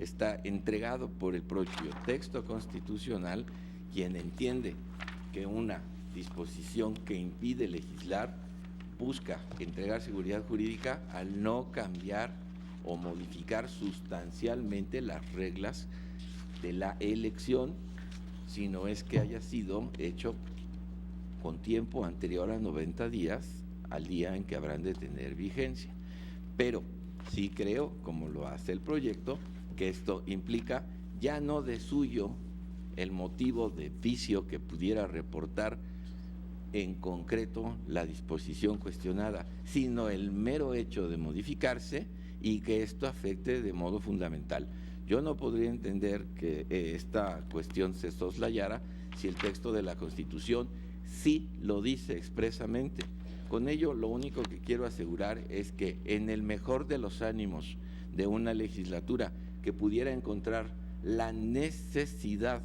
está entregado por el propio texto constitucional, quien entiende que una disposición que impide legislar busca entregar seguridad jurídica al no cambiar o modificar sustancialmente las reglas de la elección, sino es que haya sido hecho con tiempo anterior a 90 días al día en que habrán de tener vigencia. Pero sí creo, como lo hace el proyecto, que esto implica ya no de suyo el motivo de vicio que pudiera reportar en concreto la disposición cuestionada, sino el mero hecho de modificarse y que esto afecte de modo fundamental. Yo no podría entender que esta cuestión se soslayara si el texto de la Constitución sí lo dice expresamente. Con ello, lo único que quiero asegurar es que en el mejor de los ánimos de una legislatura que pudiera encontrar la necesidad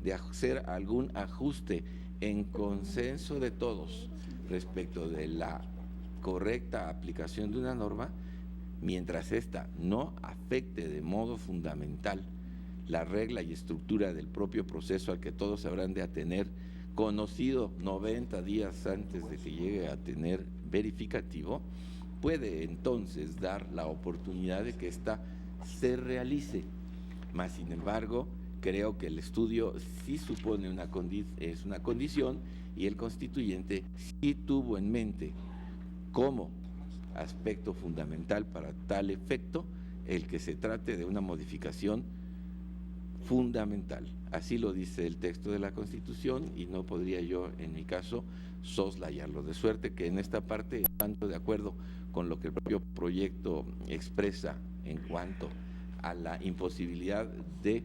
de hacer algún ajuste en consenso de todos respecto de la correcta aplicación de una norma, mientras ésta no afecte de modo fundamental la regla y estructura del propio proceso al que todos habrán de atener, conocido 90 días antes de que llegue a tener verificativo, puede entonces dar la oportunidad de que ésta se realice. Mas, sin embargo, creo que el estudio sí supone una condición y el constituyente sí tuvo en mente como aspecto fundamental para tal efecto el que se trate de una modificación fundamental. Así lo dice el texto de la Constitución y no podría yo, en mi caso, soslayarlo. De suerte que en esta parte, tanto de acuerdo con lo que el propio proyecto expresa en cuanto a la imposibilidad de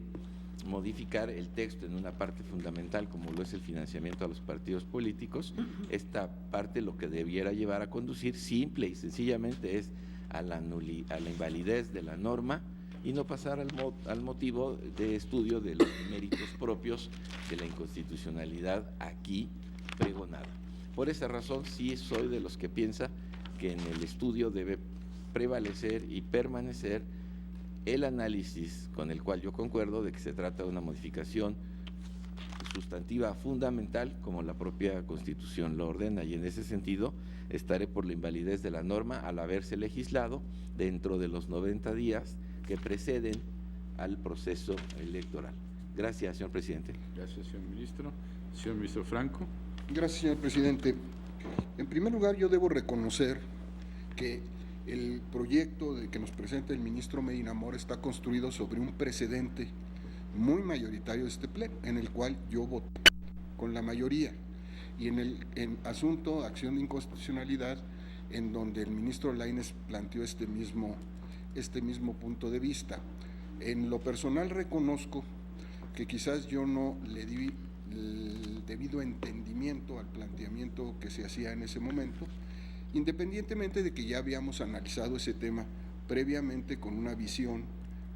modificar el texto en una parte fundamental como lo es el financiamiento a los partidos políticos, esta parte lo que debiera llevar a conducir simple y sencillamente es a la invalidez de la norma y no pasar al motivo de estudio de los méritos propios de la inconstitucionalidad aquí pregonada. Por esa razón sí soy de los que piensa que en el estudio debe prevalecer y permanecer el análisis con el cual yo concuerdo de que se trata de una modificación sustantiva fundamental como la propia Constitución lo ordena, y en ese sentido estaré por la invalidez de la norma al haberse legislado dentro de los 90 días que preceden al proceso electoral. Gracias, señor presidente. Gracias, señor ministro. Señor ministro Franco. Gracias, señor presidente. En primer lugar, yo debo reconocer que el proyecto que nos presenta el ministro Medina Mora está construido sobre un precedente muy mayoritario de este pleno, en el cual yo voté con la mayoría, y en asunto, acción de inconstitucionalidad, en donde el ministro Lainez planteó este mismo punto de vista. En lo personal reconozco que quizás yo no le di el debido entendimiento al planteamiento que se hacía en ese momento, independientemente de que ya habíamos analizado ese tema previamente con una visión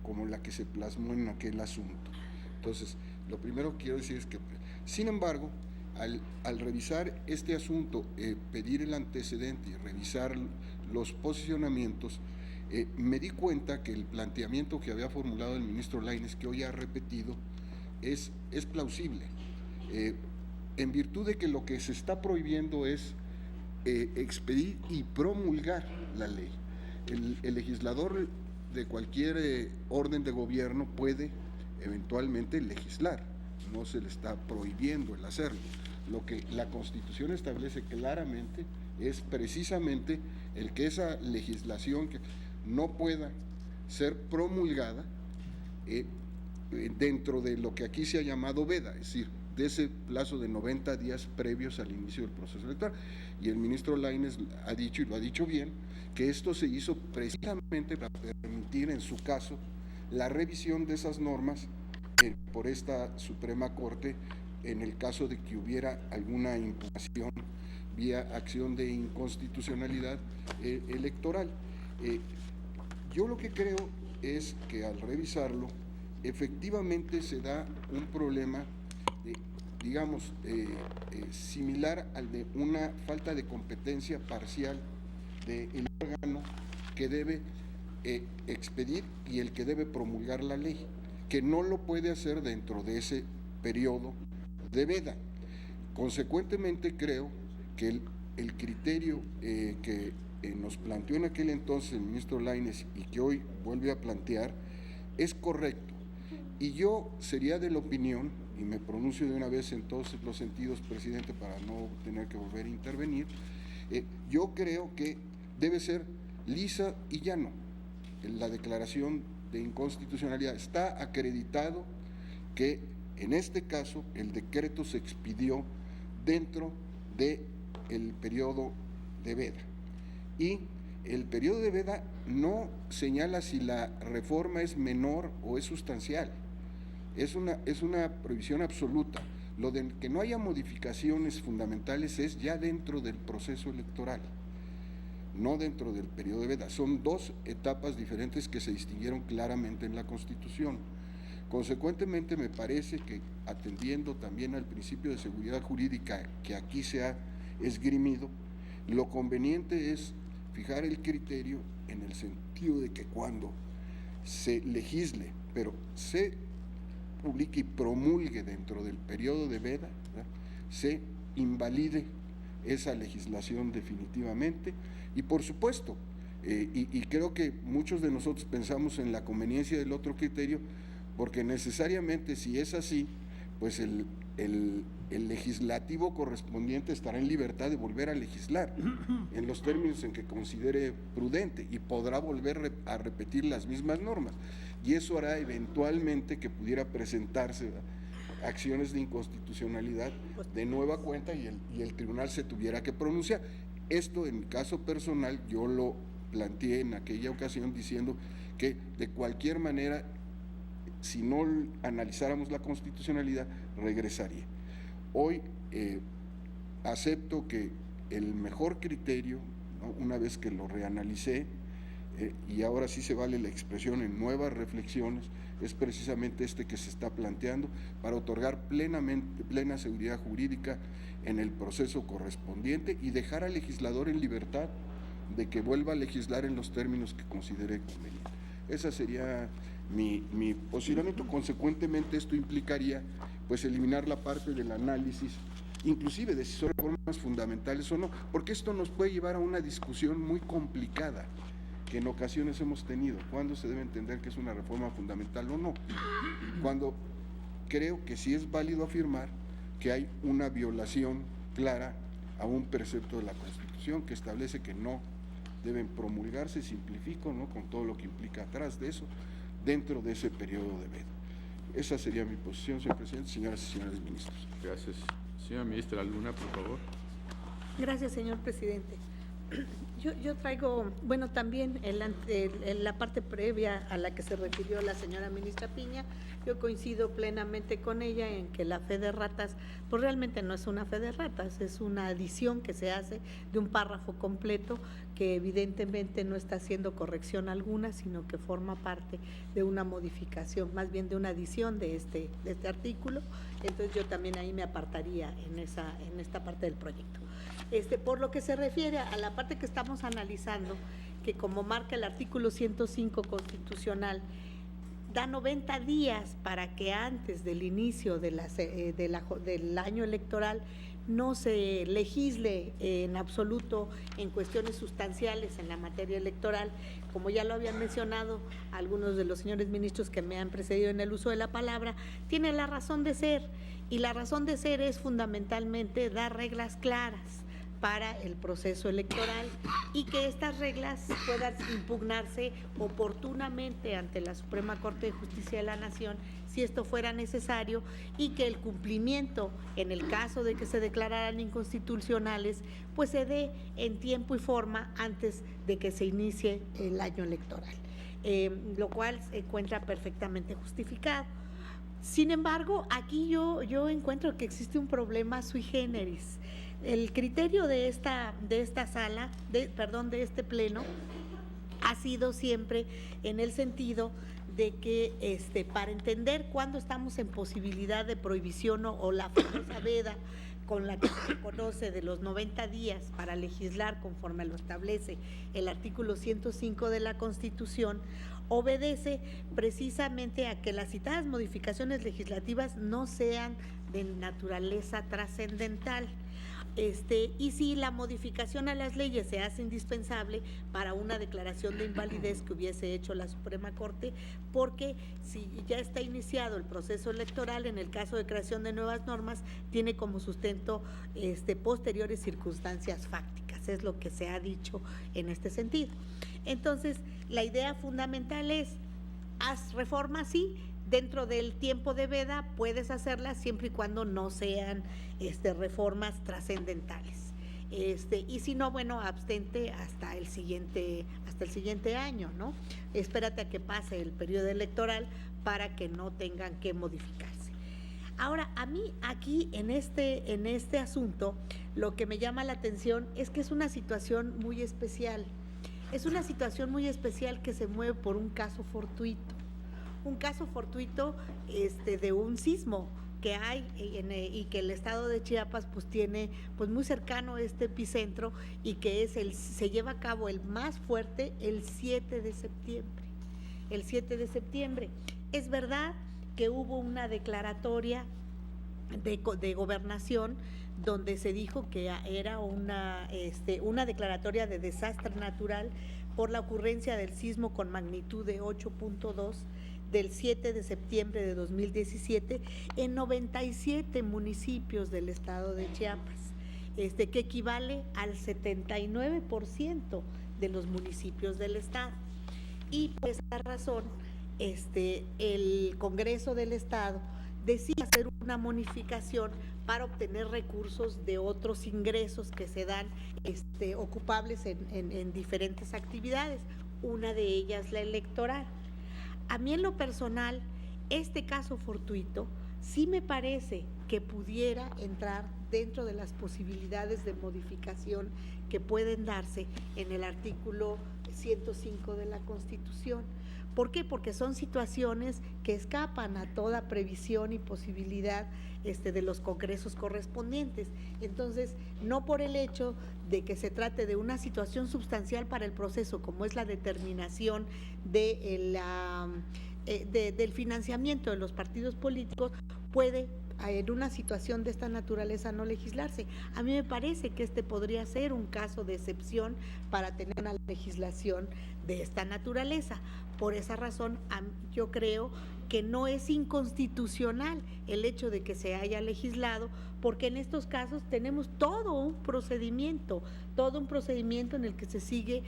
como la que se plasmó en aquel asunto. Entonces, lo primero que quiero decir es que, sin embargo, al revisar este asunto, pedir el antecedente y revisar los posicionamientos, me di cuenta que el planteamiento que había formulado el ministro Lainez, que hoy ha repetido, es plausible, en virtud de que lo que se está prohibiendo es expedir y promulgar la ley. El legislador de cualquier orden de gobierno puede eventualmente legislar, no se le está prohibiendo el hacerlo. Lo que la Constitución establece claramente es precisamente el que esa legislación que no pueda ser promulgada dentro de lo que aquí se ha llamado veda, es decir, de ese plazo de 90 días previos al inicio del proceso electoral. Y el ministro Lainez ha dicho, y lo ha dicho bien, que esto se hizo precisamente para permitir, en su caso, la revisión de esas normas por esta Suprema Corte en el caso de que hubiera alguna impugnación vía acción de inconstitucionalidad electoral. Yo lo que creo es que al revisarlo, efectivamente se da un problema digamos, similar al de una falta de competencia parcial del órgano que debe expedir y el que debe promulgar la ley, que no lo puede hacer dentro de ese periodo de veda. Consecuentemente, creo que el criterio que nos planteó en aquel entonces el ministro Lainez y que hoy vuelve a plantear es correcto. Y yo sería de la opinión, y me pronuncio de una vez en todos los sentidos, presidente, para no tener que volver a intervenir, yo creo que debe ser lisa y llano la declaración de inconstitucionalidad. Está acreditado que en este caso el decreto se expidió dentro del periodo de veda. Y el periodo de veda no señala si la reforma es menor o es sustancial. Es una prohibición absoluta. Lo de que no haya modificaciones fundamentales es ya dentro del proceso electoral, no dentro del periodo de veda. Son dos etapas diferentes que se distinguieron claramente en la Constitución. Consecuentemente, me parece que, atendiendo también al principio de seguridad jurídica que aquí se ha esgrimido, lo conveniente es fijar el criterio en el sentido de que cuando se legisle, pero se publique y promulgue dentro del periodo de veda, ¿verdad?, se invalide esa legislación definitivamente. Y por supuesto, y creo que muchos de nosotros pensamos en la conveniencia del otro criterio, porque necesariamente, si es así, pues el legislativo correspondiente estará en libertad de volver a legislar en los términos en que considere prudente y podrá volver a repetir las mismas normas. Y eso hará eventualmente que pudiera presentarse acciones de inconstitucionalidad de nueva cuenta y el tribunal se tuviera que pronunciar. Esto, en caso personal, yo lo planteé en aquella ocasión diciendo que de cualquier manera, si no analizáramos la constitucionalidad, regresaría. Hoy acepto que el mejor criterio, ¿no?, una vez que lo reanalicé, y ahora sí se vale la expresión en nuevas reflexiones, es precisamente este que se está planteando para otorgar plena seguridad jurídica en el proceso correspondiente y dejar al legislador en libertad de que vuelva a legislar en los términos que considere conveniente. Esa sería mi posicionamiento. Consecuentemente, esto implicaría pues eliminar la parte del análisis, inclusive de si son reformas fundamentales o no, porque esto nos puede llevar a una discusión muy complicada que en ocasiones hemos tenido. ¿Cuándo se debe entender que es una reforma fundamental o no? Cuando creo que sí es válido afirmar que hay una violación clara a un precepto de la Constitución que establece que no deben promulgarse, simplifico, ¿no?, con todo lo que implica atrás de eso, dentro de ese periodo de veda. Esa sería mi posición, señor presidente, señoras y señores ministros. Gracias. Señora ministra Luna, por favor. Gracias, señor presidente. Yo traigo, bueno, también en la parte previa a la que se refirió la señora ministra Piña, yo coincido plenamente con ella en que la fe de ratas, pues realmente no es una fe de ratas, es una adición que se hace de un párrafo completo que evidentemente no está haciendo corrección alguna, sino que forma parte de una modificación, más bien de una adición de este artículo. Entonces yo también ahí me apartaría en esta parte del proyecto. Por lo que se refiere a la parte que estamos analizando, que como marca el artículo 105 constitucional, da 90 días para que antes del inicio del año electoral no se legisle en absoluto en cuestiones sustanciales en la materia electoral. Como ya lo habían mencionado algunos de los señores ministros que me han precedido en el uso de la palabra, tiene la razón de ser, y la razón de ser es fundamentalmente dar reglas claras para el proceso electoral y que estas reglas puedan impugnarse oportunamente ante la Suprema Corte de Justicia de la Nación si esto fuera necesario, y que el cumplimiento, en el caso de que se declararan inconstitucionales, pues se dé en tiempo y forma antes de que se inicie el año electoral, lo cual se encuentra perfectamente justificado. Sin embargo, aquí yo encuentro que existe un problema sui generis. El criterio de esta sala, de este pleno, ha sido siempre en el sentido de que para entender cuándo estamos en posibilidad de prohibición o la famosa veda, con la que se conoce de los 90 días para legislar conforme lo establece el artículo 105 de la Constitución, obedece precisamente a que las citadas modificaciones legislativas no sean de naturaleza trascendental. Y si la modificación a las leyes se hace indispensable para una declaración de invalidez que hubiese hecho la Suprema Corte, porque si ya está iniciado el proceso electoral, en el caso de creación de nuevas normas, tiene como sustento posteriores circunstancias fácticas, es lo que se ha dicho en este sentido. Entonces, la idea fundamental es, haz reformas, sí, dentro del tiempo de veda puedes hacerlas siempre y cuando no sean reformas trascendentales. Y si no, bueno, abstente hasta el siguiente año, ¿no? Espérate a que pase el periodo electoral para que no tengan que modificarse. Ahora, a mí aquí en este asunto, lo que me llama la atención es que es una situación muy especial. Es una situación muy especial que se mueve por un caso fortuito. Un caso fortuito de un sismo que hay y que el estado de Chiapas pues tiene pues muy cercano este epicentro, y que se lleva a cabo el más fuerte el 7 de septiembre. El 7 de septiembre. Es verdad que hubo una declaratoria de gobernación donde se dijo que era una declaratoria de desastre natural por la ocurrencia del sismo con magnitud de 8.2 del 7 de septiembre de 2017 en 97 municipios del estado de Chiapas, que equivale al 79% de los municipios del estado. Y por esa razón, el Congreso del Estado decide hacer una modificación para obtener recursos de otros ingresos que se dan ocupables en diferentes actividades, una de ellas la electoral. A mí en lo personal, este caso fortuito sí me parece que pudiera entrar dentro de las posibilidades de modificación que pueden darse en el artículo 105 de la Constitución. ¿Por qué? Porque son situaciones que escapan a toda previsión y posibilidad de los congresos correspondientes. Entonces, no por el hecho de que se trate de una situación sustancial para el proceso, como es la determinación del financiamiento de los partidos políticos, puede en una situación de esta naturaleza no legislarse. A mí me parece que podría ser un caso de excepción para tener una legislación de esta naturaleza. Por esa razón, yo creo que no es inconstitucional el hecho de que se haya legislado, porque en estos casos tenemos todo un procedimiento en el que se sigue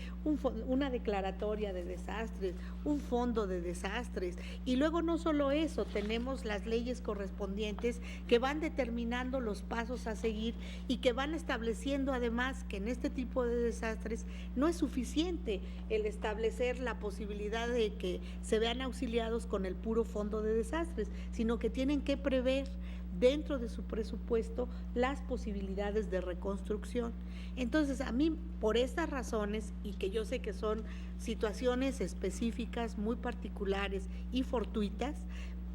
una declaratoria de desastres, un fondo de desastres, y luego no solo eso, tenemos las leyes correspondientes que van determinando los pasos a seguir y que van estableciendo además que en este tipo de desastres no es suficiente el establecer la posibilidad de que se vean auxiliados con el puro fondo de desastres, sino que tienen que prever dentro de su presupuesto las posibilidades de reconstrucción. Entonces, a mí, por estas razones, y que yo sé que son situaciones específicas, muy particulares y fortuitas,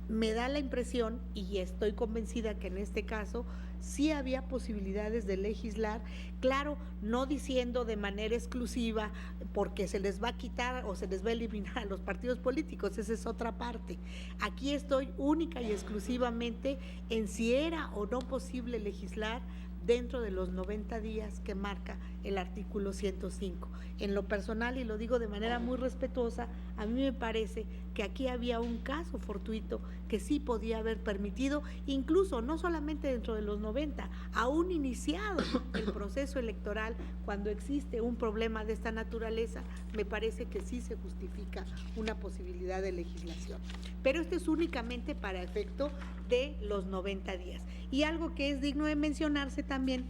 me da la impresión, y estoy convencida que en este caso sí había posibilidades de legislar, claro, no diciendo de manera exclusiva porque se les va a quitar o se les va a eliminar a los partidos políticos, esa es otra parte. Aquí estoy única y exclusivamente en si era o no posible legislar dentro de los 90 días que marca el artículo 105. En lo personal, y lo digo de manera muy respetuosa, a mí me parece que aquí había un caso fortuito que sí podía haber permitido, incluso no solamente dentro de los 90, aún iniciado el proceso electoral, cuando existe un problema de esta naturaleza, me parece que sí se justifica una posibilidad de legislación. Pero esto es únicamente para efecto de los 90 días. Y algo que es digno de mencionarse también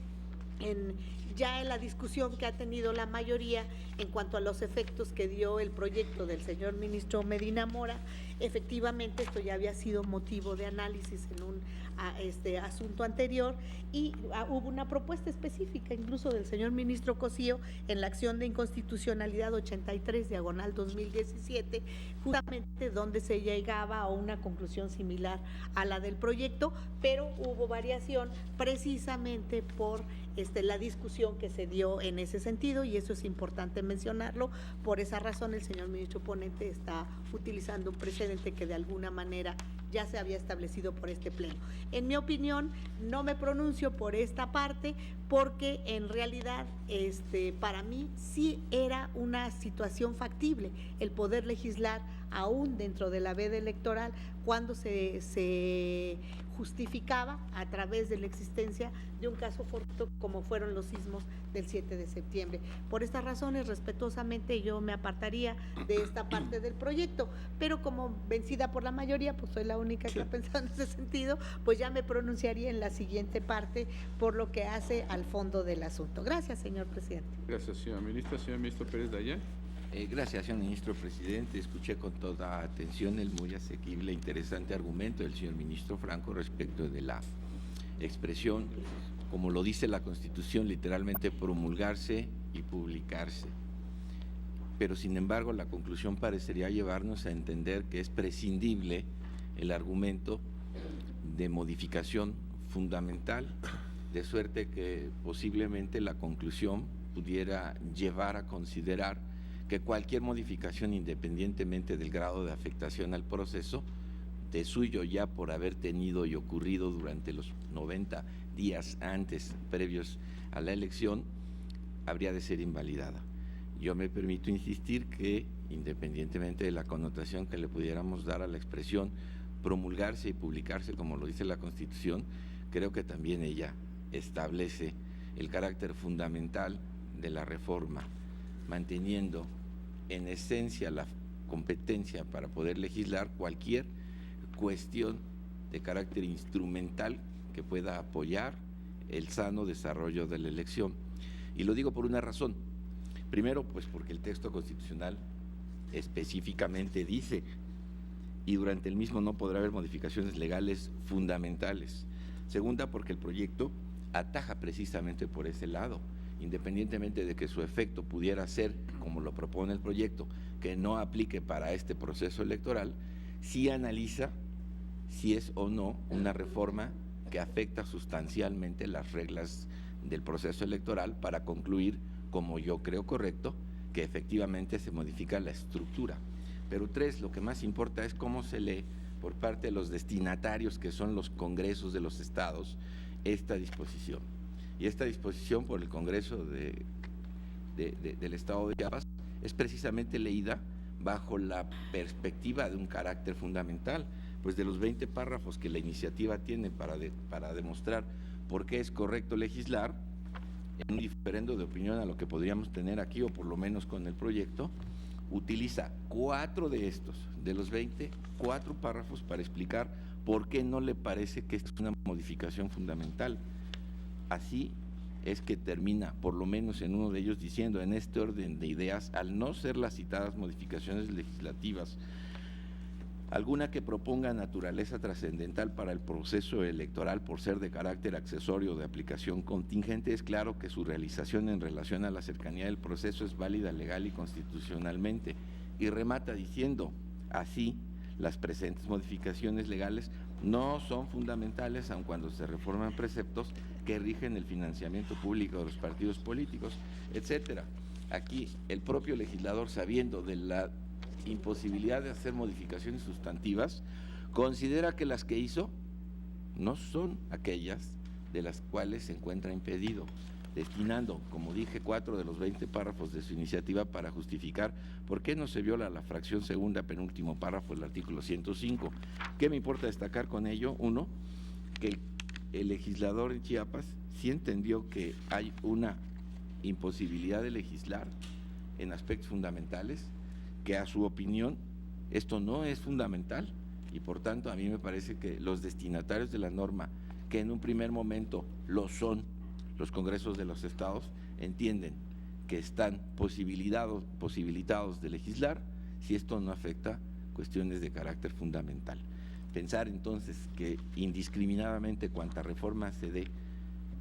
ya en la discusión que ha tenido la mayoría en cuanto a los efectos que dio el proyecto del señor ministro Medina Mora, Efectivamente, esto ya había sido motivo de análisis en un asunto anterior y hubo una propuesta específica incluso del señor ministro Cosío en la acción de inconstitucionalidad 83/2017, justamente donde se llegaba a una conclusión similar a la del proyecto, pero hubo variación precisamente por la discusión que se dio en ese sentido, y eso es importante mencionarlo. Por esa razón el señor ministro ponente está utilizando un precedente que de alguna manera ya se había establecido por este pleno. En mi opinión, no me pronuncio por esta parte porque en realidad para mí sí era una situación factible el poder legislar aún dentro de la veda electoral cuando se justificaba a través de la existencia de un caso fortuito como fueron los sismos del 7 de septiembre. Por estas razones, respetuosamente, yo me apartaría de esta parte del proyecto, pero como vencida por la mayoría, pues soy la única que ha pensado en ese sentido, pues ya me pronunciaría en la siguiente parte por lo que hace al fondo del asunto. Gracias, señor presidente. Gracias, señora ministra. Señor ministro Pérez Dayán. Gracias, señor ministro presidente. Escuché con toda atención el muy asequible e interesante argumento del señor ministro Franco respecto de la expresión, como lo dice la Constitución, literalmente promulgarse y publicarse. Pero sin embargo la conclusión parecería llevarnos a entender que es prescindible el argumento de modificación fundamental, de suerte que posiblemente la conclusión pudiera llevar a considerar que cualquier modificación, independientemente del grado de afectación al proceso, de suyo ya por haber tenido y ocurrido durante los 90 días antes, previos a la elección, habría de ser invalidada. Yo me permito insistir que, independientemente de la connotación que le pudiéramos dar a la expresión promulgarse y publicarse, como lo dice la Constitución, creo que también ella establece el carácter fundamental de la reforma, manteniendo en esencia la competencia para poder legislar cualquier cuestión de carácter instrumental que pueda apoyar el sano desarrollo de la elección. Y lo digo por una razón. Primero, pues porque el texto constitucional específicamente dice, y durante el mismo no podrá haber modificaciones legales fundamentales. Segunda, porque el proyecto ataja precisamente por ese lado, independientemente de que su efecto pudiera ser, como lo propone el proyecto, que no aplique para este proceso electoral, sí analiza si es o no una reforma que afecta sustancialmente las reglas del proceso electoral para concluir, como yo creo correcto, que efectivamente se modifica la estructura. Pero tres, lo que más importa es cómo se lee por parte de los destinatarios, que son los congresos de los estados, esta disposición. Y esta disposición por el Congreso del Estado de Chiapas es precisamente leída bajo la perspectiva de un carácter fundamental, pues de los 20 párrafos que la iniciativa tiene para demostrar por qué es correcto legislar, en un diferendo de opinión a lo que podríamos tener aquí, o por lo menos con el proyecto, utiliza 4 de estos, de los 20, 4 párrafos para explicar por qué no le parece que es una modificación fundamental. Así es que termina, por lo menos en uno de ellos, diciendo: en este orden de ideas, al no ser las citadas modificaciones legislativas alguna que proponga naturaleza trascendental para el proceso electoral por ser de carácter accesorio o de aplicación contingente, es claro que su realización en relación a la cercanía del proceso es válida legal y constitucionalmente. Y remata diciendo: así, las presentes modificaciones legales no son fundamentales aun cuando se reforman preceptos que rigen el financiamiento público de los partidos políticos, etcétera. Aquí el propio legislador, sabiendo de la imposibilidad de hacer modificaciones sustantivas, considera que las que hizo no son aquellas de las cuales se encuentra impedido, destinando, como dije, 4 de los 20 párrafos de su iniciativa para justificar por qué no se viola la fracción segunda, penúltimo párrafo del artículo 105. ¿Qué me importa destacar con ello? Uno, que el legislador en Chiapas sí entendió que hay una imposibilidad de legislar en aspectos fundamentales, que a su opinión esto no es fundamental, y por tanto a mí me parece que los destinatarios de la norma, que en un primer momento lo son los congresos de los estados, entienden que están posibilitados de legislar si esto no afecta cuestiones de carácter fundamental. Pensar entonces que indiscriminadamente cuanta reforma se dé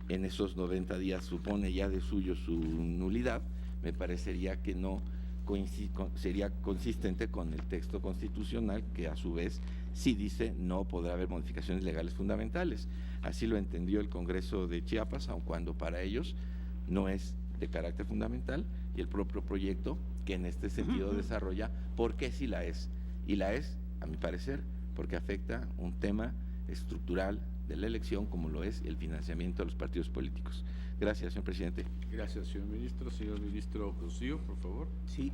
en esos 90 días supone ya de suyo su nulidad, me parecería que no sería consistente con el texto constitucional, que a su vez sí dice no podrá haber modificaciones legales fundamentales. Así lo entendió el Congreso de Chiapas, aun cuando para ellos no es de carácter fundamental, y el propio proyecto que en este sentido desarrolla por qué sí la es. Y la es, a mi parecer, porque afecta un tema estructural de la elección, como lo es el financiamiento de los partidos políticos. Gracias, señor presidente. Gracias, señor ministro. Señor ministro Cosío, por favor. Sí,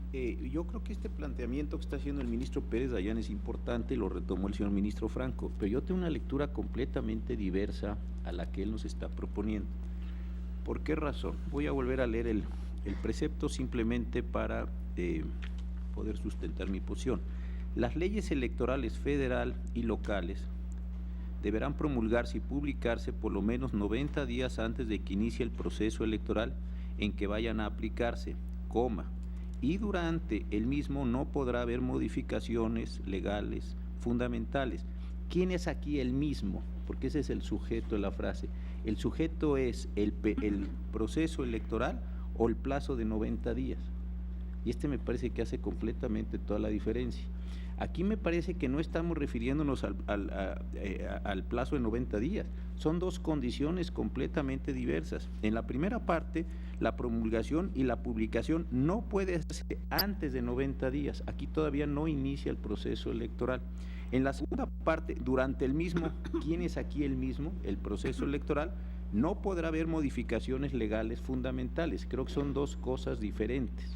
yo creo que este planteamiento que está haciendo el ministro Pérez Dayán es importante, lo retomó el señor ministro Franco, pero yo tengo una lectura completamente diversa a la que él nos está proponiendo. ¿Por qué razón? Voy a volver a leer el precepto simplemente para poder sustentar mi posición. Las leyes electorales federal y locales deberán promulgarse y publicarse por lo menos 90 días antes de que inicie el proceso electoral en que vayan a aplicarse, y durante el mismo no podrá haber modificaciones legales fundamentales. ¿Quién es aquí el mismo? Porque ese es el sujeto de la frase. El sujeto es el proceso electoral o el plazo de 90 días. Y me parece que hace completamente toda la diferencia. Aquí me parece que no estamos refiriéndonos al plazo de 90 días. Son dos condiciones completamente diversas. En la primera parte, la promulgación y la publicación no puede hacerse antes de 90 días. Aquí todavía no inicia el proceso electoral. En la segunda parte, durante el mismo, ¿quién es aquí el mismo? El proceso electoral, no podrá haber modificaciones legales fundamentales. Creo que son dos cosas diferentes.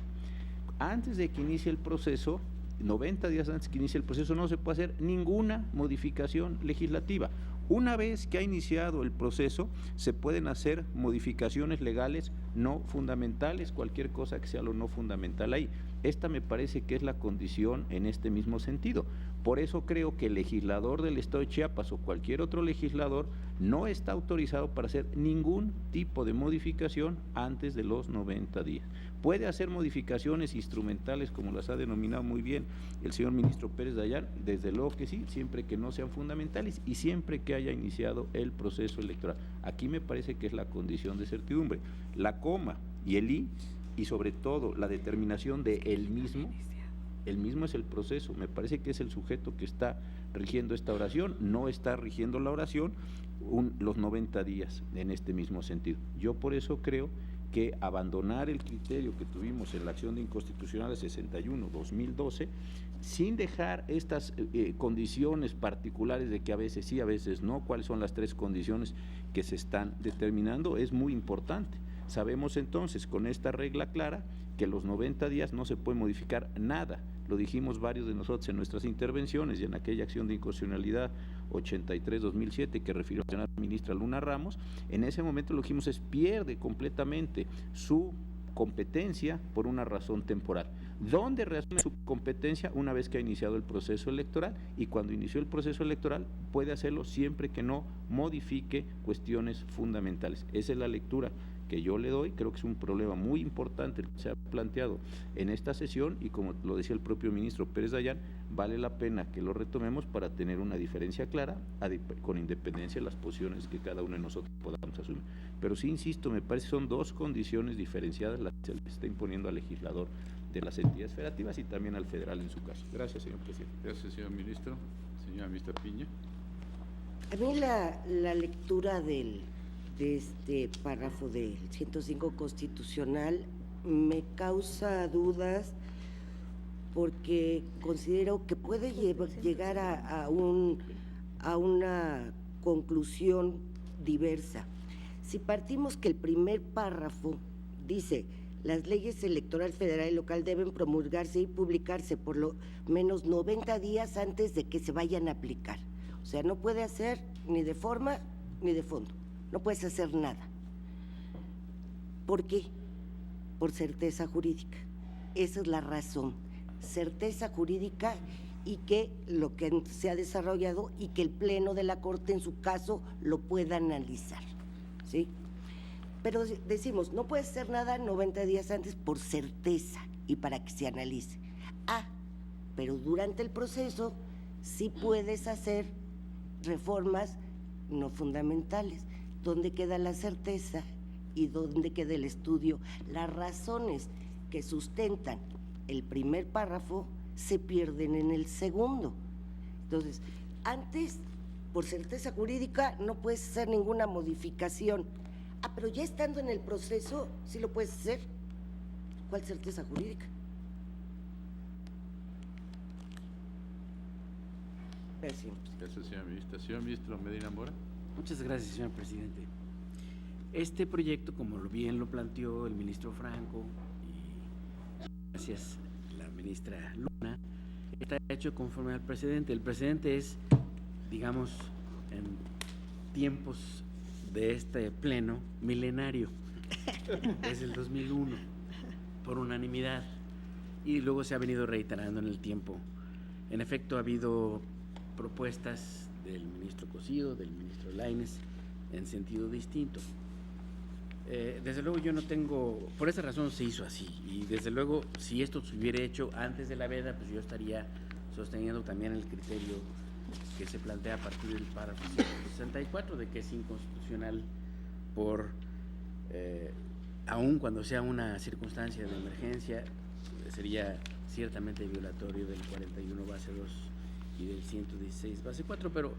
Antes de que inicie el proceso, 90 días antes que inicie el proceso, no se puede hacer ninguna modificación legislativa. Una vez que ha iniciado el proceso, se pueden hacer modificaciones legales no fundamentales, cualquier cosa que sea lo no fundamental ahí. Esta me parece que es la condición en este mismo sentido. Por eso creo que el legislador del Estado de Chiapas o cualquier otro legislador no está autorizado para hacer ningún tipo de modificación antes de los 90 días. Puede hacer modificaciones instrumentales, como las ha denominado muy bien el señor ministro Pérez Dayán, desde luego que sí, siempre que no sean fundamentales y siempre que haya iniciado el proceso electoral. Aquí me parece que es la condición de certidumbre. La coma y el i, y sobre todo la determinación de el mismo es el proceso. Me parece que es el sujeto que está rigiendo esta oración, no está rigiendo la oración los 90 días en este mismo sentido. Yo por eso creo que abandonar el criterio que tuvimos en la acción de inconstitucional 61-2012, sin dejar estas condiciones particulares de que a veces sí, a veces no, cuáles son las tres condiciones que se están determinando, es muy importante. Sabemos entonces, con esta regla clara, que los 90 días no se puede modificar nada. Lo dijimos varios de nosotros en nuestras intervenciones y en aquella acción de inconstitucionalidad 83-2007 que refirió a la ministra Luna Ramos. En ese momento lo dijimos, pierde completamente su competencia por una razón temporal. ¿Dónde reasume su competencia? Una vez que ha iniciado el proceso electoral, y cuando inició el proceso electoral puede hacerlo siempre que no modifique cuestiones fundamentales. Esa es la lectura que yo le doy. Creo que es un problema muy importante el que se ha planteado en esta sesión, y como lo decía el propio ministro Pérez Dayán, vale la pena que lo retomemos para tener una diferencia clara, con independencia de las posiciones que cada uno de nosotros podamos asumir. Pero sí, insisto, me parece que son dos condiciones diferenciadas las que se le está imponiendo al legislador de las entidades federativas y también al federal en su caso. Gracias, señor presidente. Gracias, señor ministro. Señora ministra Piña. A mí la lectura de este párrafo del 105 constitucional me causa dudas, porque considero que puede llegar a una conclusión diversa. Si partimos que el primer párrafo dice: las leyes electoral federal y local deben promulgarse y publicarse por lo menos 90 días antes de que se vayan a aplicar. O sea, no puede hacer ni de forma ni de fondo, no puedes hacer nada. ¿Por qué? Por certeza jurídica. Esa es la razón, certeza jurídica, y que lo que se ha desarrollado y que el Pleno de la Corte en su caso lo pueda analizar, ¿sí? Pero decimos, no puede hacer nada 90 días antes por certeza y para que se analice. pero durante el proceso sí puedes hacer reformas no fundamentales. ¿Dónde queda la certeza y dónde queda el estudio? Las razones que sustentan el primer párrafo se pierden en el segundo. Entonces, antes, por certeza jurídica, no puedes hacer ninguna modificación. Pero ya estando en el proceso, sí lo puedes hacer. ¿Cuál certeza jurídica? Gracias. Gracias, señora ministra. Señor ministro Medina Mora. Muchas gracias, señor presidente. Este proyecto, como bien lo planteó el ministro Franco y gracias la ministra Luna, está hecho conforme al precedente. El precedente es, digamos, en tiempos de este pleno milenario, es el 2001, por unanimidad, y luego se ha venido reiterando en el tiempo. En efecto, ha habido propuestas del ministro Cosío, del ministro Lainez, en sentido distinto. Desde luego yo no tengo, por esa razón se hizo así, y desde luego si esto se hubiera hecho antes de la veda, pues yo estaría sosteniendo también el criterio que se plantea a partir del párrafo 164 de que es inconstitucional por, aun cuando sea una circunstancia de emergencia, sería ciertamente violatorio del 41 base 2 y del 116 base 4, pero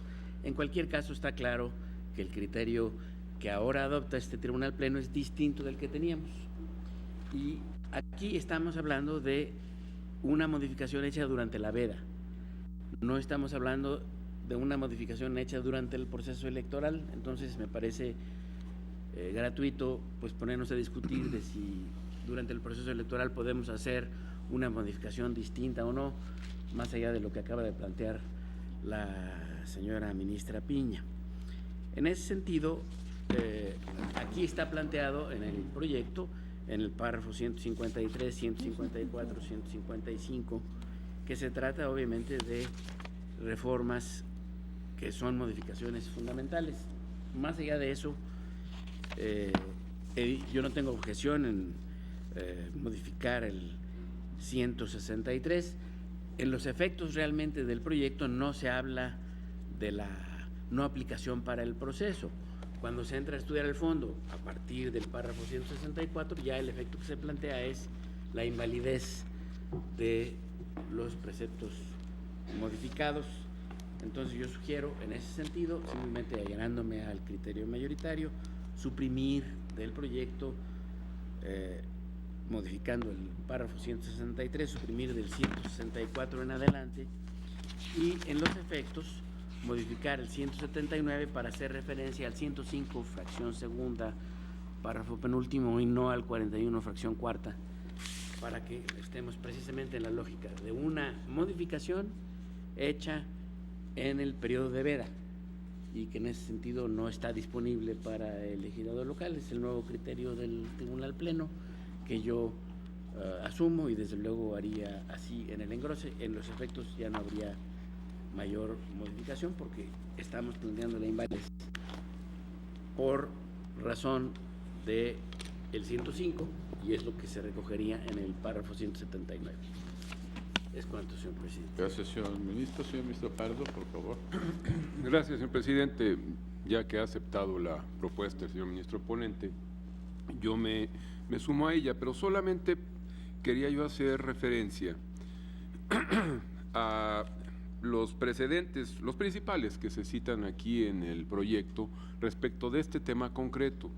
en cualquier caso está claro que el criterio que ahora adopta este Tribunal Pleno es distinto del que teníamos. Y aquí estamos hablando de una modificación hecha durante la veda. No estamos hablando de una modificación hecha durante el proceso electoral, entonces me parece gratuito pues ponernos a discutir de si durante el proceso electoral podemos hacer una modificación distinta o no, más allá de lo que acaba de plantear la señora ministra Piña. En ese sentido, aquí está planteado en el proyecto, en el párrafo 153, 154, 155, que se trata obviamente de reformas que son modificaciones fundamentales. Más allá de eso, yo no tengo objeción en modificar el 163. En los efectos realmente del proyecto no se habla de la no aplicación para el proceso. Cuando se entra a estudiar el fondo, a partir del párrafo 164, ya el efecto que se plantea es la invalidez de los preceptos modificados. Entonces yo sugiero, en ese sentido, simplemente allegándome al criterio mayoritario, suprimir del proyecto, modificando el párrafo 163, suprimir del 164 en adelante, y en los efectos modificar el 179 para hacer referencia al 105, fracción segunda, párrafo penúltimo, y no al 41, fracción cuarta, para que estemos precisamente en la lógica de una modificación hecha en el periodo de veda y que en ese sentido no está disponible para el legislador local. Es el nuevo criterio del Tribunal Pleno que yo asumo y desde luego haría así en el engrose. En los efectos ya no habría mayor modificación porque estamos planteando la invalidez por razón de el 105 y es lo que se recogería en el párrafo 179. Es cuanto, señor presidente. Gracias, señor ministro. Señor ministro Pardo, por favor. Gracias, señor presidente. Ya que ha aceptado la propuesta del señor ministro ponente, yo me sumo a ella, pero solamente quería yo hacer referencia a los precedentes, los principales que se citan aquí en el proyecto respecto de este tema concreto.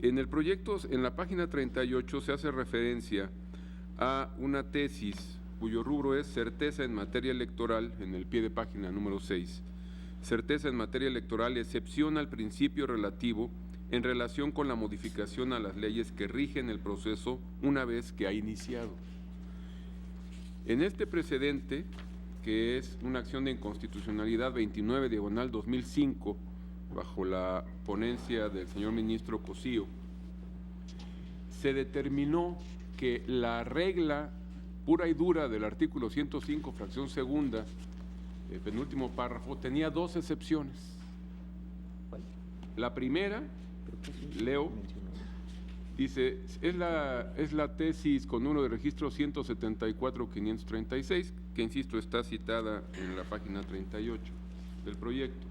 En el proyecto, en la página 38, se hace referencia a una tesis cuyo rubro es certeza en materia electoral, en el pie de página número 6. Certeza en materia electoral, excepción al principio relativo en relación con la modificación a las leyes que rigen el proceso una vez que ha iniciado. En este precedente, que es una acción de inconstitucionalidad 29/2005, bajo la ponencia del señor ministro Cosío, se determinó que la regla pura y dura del artículo 105, fracción segunda, penúltimo párrafo, tenía dos excepciones. La primera, leo, dice, es la tesis con número de registro 174-536, que insisto está citada en la página 38 del proyecto.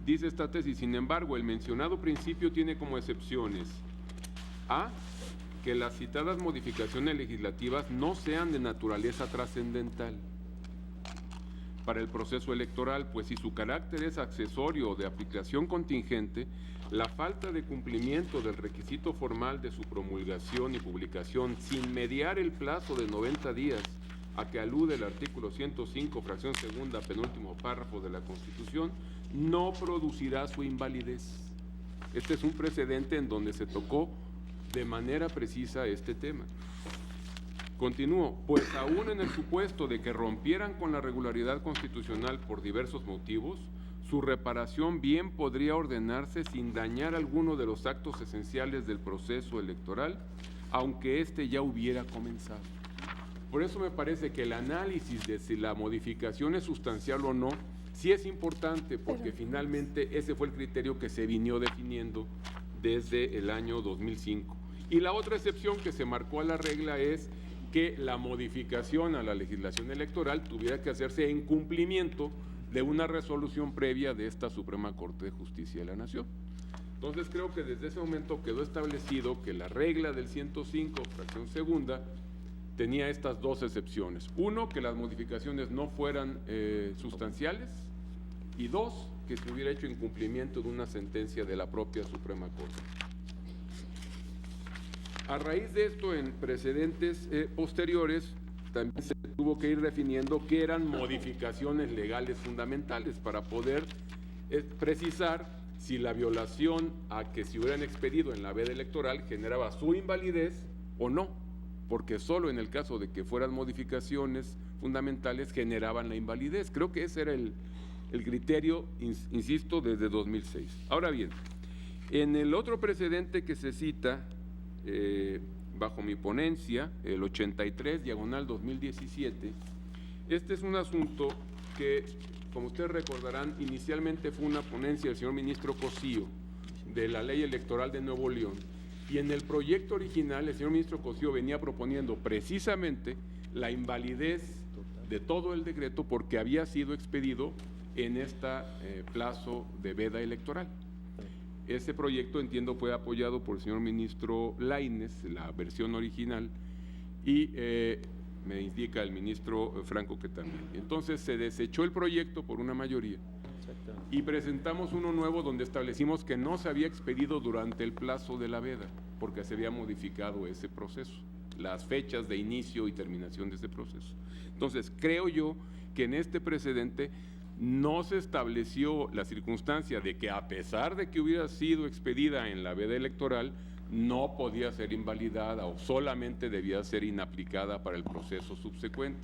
Dice esta tesis: sin embargo, el mencionado principio tiene como excepciones a que las citadas modificaciones legislativas no sean de naturaleza trascendental para el proceso electoral, pues si su carácter es accesorio o de aplicación contingente, la falta de cumplimiento del requisito formal de su promulgación y publicación sin mediar el plazo de 90 días a que alude el artículo 105, fracción segunda, penúltimo párrafo de la Constitución, no producirá su invalidez. Este es un precedente en donde se tocó de manera precisa este tema. Continúo, pues aún en el supuesto de que rompieran con la regularidad constitucional por diversos motivos, su reparación bien podría ordenarse sin dañar alguno de los actos esenciales del proceso electoral, aunque éste ya hubiera comenzado. Por eso me parece que el análisis de si la modificación es sustancial o no, sí es importante, porque finalmente ese fue el criterio que se vino definiendo desde el año 2005. Y la otra excepción que se marcó a la regla es que la modificación a la legislación electoral tuviera que hacerse en cumplimiento de una resolución previa de esta Suprema Corte de Justicia de la Nación. Entonces creo que desde ese momento quedó establecido que la regla del 105, fracción segunda, tenía estas dos excepciones. Uno, que las modificaciones no fueran sustanciales, y dos, que se hubiera hecho en cumplimiento de una sentencia de la propia Suprema Corte. A raíz de esto, en precedentes posteriores, también se tuvo que ir definiendo qué eran modificaciones legales fundamentales para poder precisar si la violación a que se hubieran expedido en la veda electoral generaba su invalidez o no, porque solo en el caso de que fueran modificaciones fundamentales generaban la invalidez. Creo que ese era el criterio, insisto, desde 2006. Ahora bien, en el otro precedente que se cita, bajo mi ponencia, el 83, diagonal 2017, este es un asunto que, como ustedes recordarán, inicialmente fue una ponencia del señor ministro Cosío de la Ley Electoral de Nuevo León, y en el proyecto original el señor ministro Cosío venía proponiendo precisamente la invalidez de todo el decreto porque había sido expedido en este plazo de veda electoral. Ese proyecto, entiendo, fue apoyado por el señor ministro Lainez, la versión original, y me indica el ministro Franco que también. Entonces se desechó el proyecto por una mayoría y presentamos uno nuevo donde establecimos que no se había expedido durante el plazo de la veda, porque se había modificado ese proceso, las fechas de inicio y terminación de ese proceso. Entonces, creo yo que en este precedente no se estableció la circunstancia de que, a pesar de que hubiera sido expedida en la veda electoral, no podía ser invalidada o solamente debía ser inaplicada para el proceso subsecuente.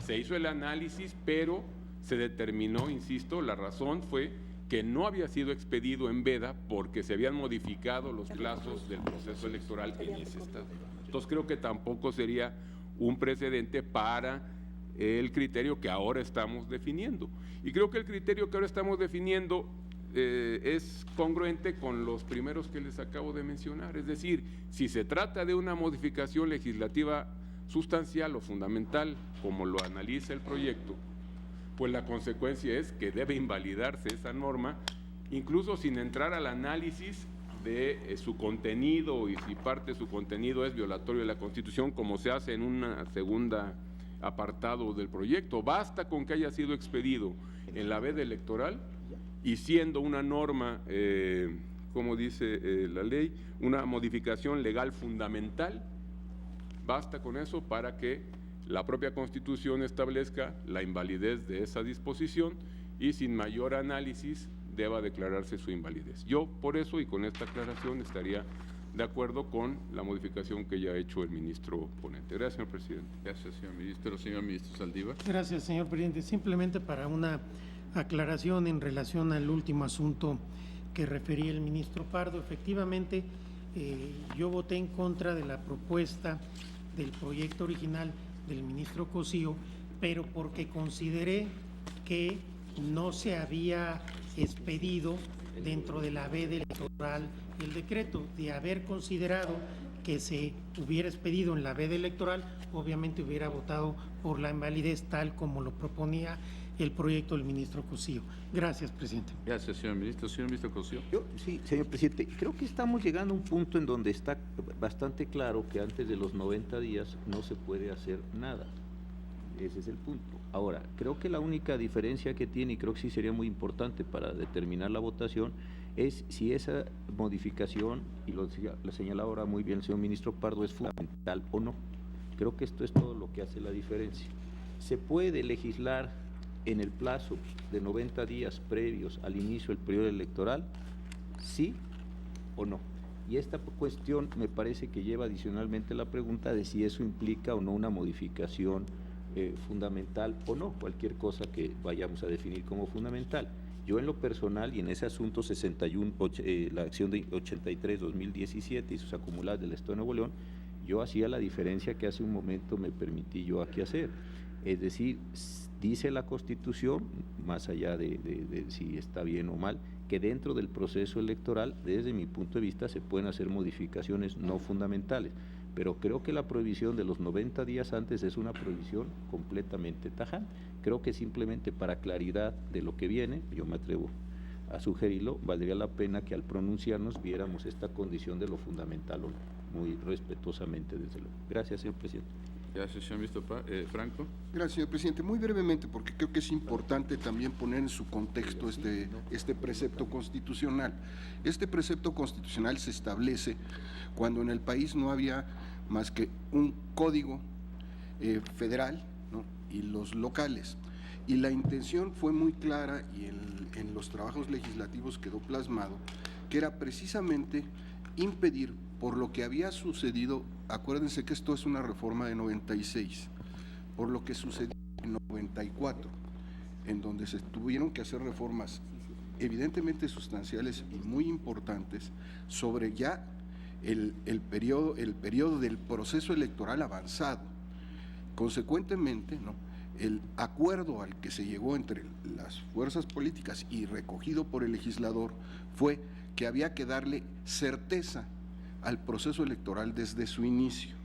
Se hizo el análisis, pero se determinó, insisto, la razón fue que no había sido expedido en veda porque se habían modificado los plazos del proceso electoral en ese estado. Entonces creo que tampoco sería un precedente para el criterio que ahora estamos definiendo. Y creo que el criterio que ahora estamos definiendo es congruente con los primeros que les acabo de mencionar. Es decir, si se trata de una modificación legislativa sustancial o fundamental, como lo analiza el proyecto, pues la consecuencia es que debe invalidarse esa norma, incluso sin entrar al análisis de su contenido y si parte de su contenido es violatorio de la Constitución, como se hace en una segunda apartado del proyecto. Basta con que haya sido expedido en la veda electoral y siendo una norma, como dice la ley, una modificación legal fundamental, basta con eso para que la propia Constitución establezca la invalidez de esa disposición y sin mayor análisis deba declararse su invalidez. Yo por eso y con esta aclaración estaría de acuerdo con la modificación que ya ha hecho el ministro ponente. Gracias, señor presidente. Gracias, señor ministro. Señor ministro Saldívar. Gracias, señor presidente. Simplemente para una aclaración en relación al último asunto que refería el ministro Pardo. Efectivamente, yo voté en contra de la propuesta del proyecto original del ministro Cosío, pero porque consideré que no se había expedido dentro de la veda electoral el decreto, de haber considerado que se hubiera expedido en la veda electoral, obviamente hubiera votado por la invalidez tal como lo proponía el proyecto del ministro Cosío. Gracias, presidente. Gracias, señor ministro. Señor ministro Cosío. Sí, señor presidente, creo que estamos llegando a un punto en donde está bastante claro que antes de los 90 días no se puede hacer nada. Ese es el punto. Ahora, creo que la única diferencia que tiene, y creo que sí sería muy importante para determinar la votación, es si esa modificación, y lo señala ahora muy bien el señor ministro Pardo, es fundamental o no. Creo que esto es todo lo que hace la diferencia. Se puede legislar en el plazo de 90 días previos al inicio del periodo electoral, sí o no. Y esta cuestión me parece que lleva adicionalmente la pregunta de si eso implica o no una modificación fundamental o no, cualquier cosa que vayamos a definir como fundamental. Yo en lo personal y en ese asunto 61, la acción de 83-2017 y sus acumuladas del Estado de Nuevo León, yo hacía la diferencia que hace un momento me permití yo aquí hacer. Es decir, dice la Constitución, más allá de si está bien o mal, que dentro del proceso electoral, desde mi punto de vista, se pueden hacer modificaciones no fundamentales. Pero creo que la prohibición de los 90 días antes es una prohibición completamente tajante. Creo que simplemente para claridad de lo que viene, yo me atrevo a sugerirlo, valdría la pena que al pronunciarnos viéramos esta condición de lo fundamental, muy respetuosamente desde luego. Gracias, señor presidente. Gracias, señor ministro Franco. Gracias, señor presidente. Muy brevemente, porque creo que es importante también poner en su contexto este precepto constitucional. Este precepto constitucional se establece cuando en el país no había más que un código federal, ¿no?, y los locales. Y la intención fue muy clara y en los trabajos legislativos quedó plasmado que era precisamente impedir, por lo que había sucedido, acuérdense que esto es una reforma de 96, por lo que sucedió en 94, en donde se tuvieron que hacer reformas evidentemente sustanciales y muy importantes sobre ya el periodo del proceso electoral avanzado. Consecuentemente, ¿no?, el acuerdo al que se llegó entre las fuerzas políticas y recogido por el legislador fue que había que darle certeza al proceso electoral desde su inicio.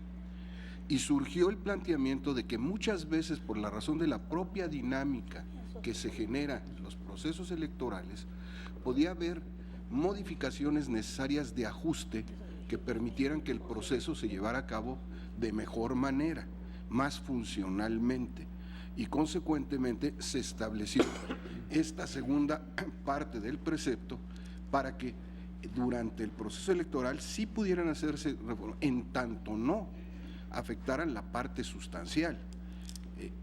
Y surgió el planteamiento de que muchas veces, por la razón de la propia dinámica que se genera en los procesos electorales, podía haber modificaciones necesarias de ajuste que permitieran que el proceso se llevara a cabo de mejor manera, más funcionalmente. Y consecuentemente se estableció esta segunda parte del precepto para que durante el proceso electoral sí pudieran hacerse reformas, en tanto no afectaran la parte sustancial.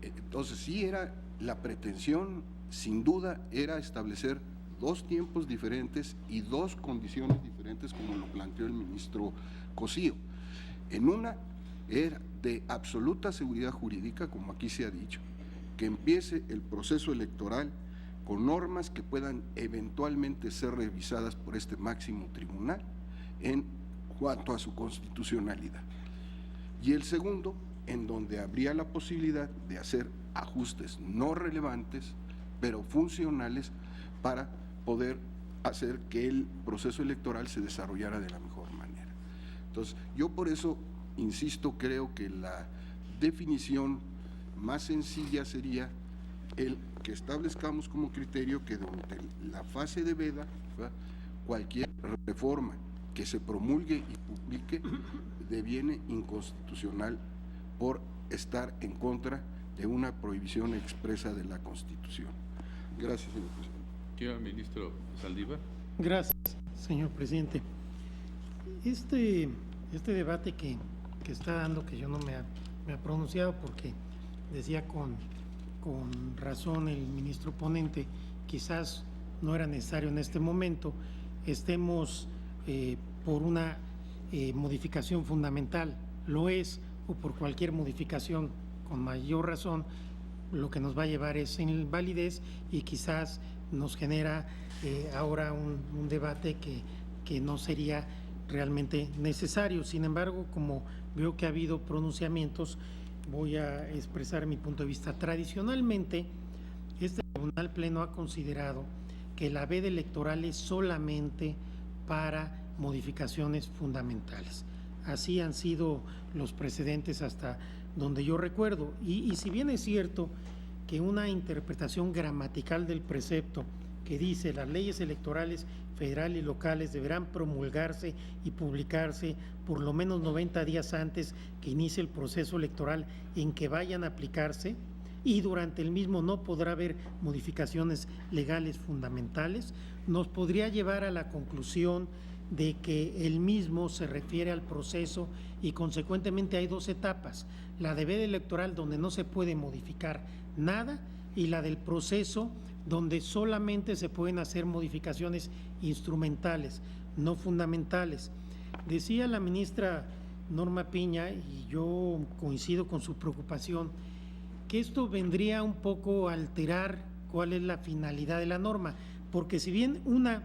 Entonces sí era la pretensión, sin duda, era establecer dos tiempos diferentes y dos condiciones diferentes, como lo planteó el ministro Cosío. En una era de absoluta seguridad jurídica, como aquí se ha dicho, que empiece el proceso electoral con normas que puedan eventualmente ser revisadas por este máximo tribunal en cuanto a su constitucionalidad. Y el segundo, en donde habría la posibilidad de hacer ajustes no relevantes, pero funcionales, para poder hacer que el proceso electoral se desarrollara de la mejor manera. Entonces, yo por eso, insisto, creo que la definición más sencilla sería el que establezcamos como criterio que durante la fase de veda, ¿verdad?, cualquier reforma que se promulgue y publique deviene inconstitucional por estar en contra de una prohibición expresa de la Constitución. Gracias, señor presidente. Señor ministro Saldívar. Gracias, señor presidente. Este debate que está dando, que yo no me ha pronunciado porque decía con razón el ministro ponente, quizás no era necesario en este momento, estemos por una modificación fundamental, lo es, o por cualquier modificación con mayor razón, lo que nos va a llevar es invalidez y quizás nos genera ahora un debate que no sería realmente necesario. Sin embargo, como veo que ha habido pronunciamientos, voy a expresar mi punto de vista. Tradicionalmente, este Tribunal Pleno ha considerado que la veda electoral es solamente para modificaciones fundamentales. así han sido los precedentes hasta donde yo recuerdo. Y si bien es cierto que una interpretación gramatical del precepto que dice las leyes electorales federales y locales deberán promulgarse y publicarse por lo menos 90 días antes que inicie el proceso electoral en que vayan a aplicarse, y durante el mismo no podrá haber modificaciones legales fundamentales, nos podría llevar a la conclusión de que el mismo se refiere al proceso y consecuentemente hay dos etapas: la de veda electoral, donde no se puede modificar nada, y la del proceso, donde solamente se pueden hacer modificaciones instrumentales, no fundamentales. Decía la ministra Norma Piña, y yo coincido con su preocupación, que esto vendría un poco a alterar cuál es la finalidad de la norma, porque si bien una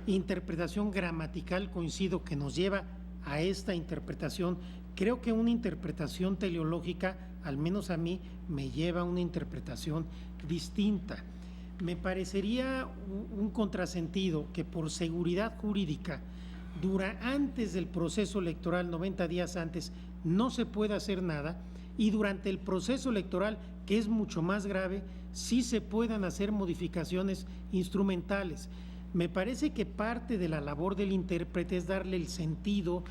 interpretación gramatical coincido que nos lleva a esta interpretación, creo que una interpretación teleológica, al menos a mí, me lleva a una interpretación distinta. Me parecería un contrasentido que por seguridad jurídica, antes del proceso electoral, 90 días antes, no se pueda hacer nada, y durante el proceso electoral, que es mucho más grave, sí se puedan hacer modificaciones instrumentales. Me parece que parte de la labor del intérprete es darle el sentido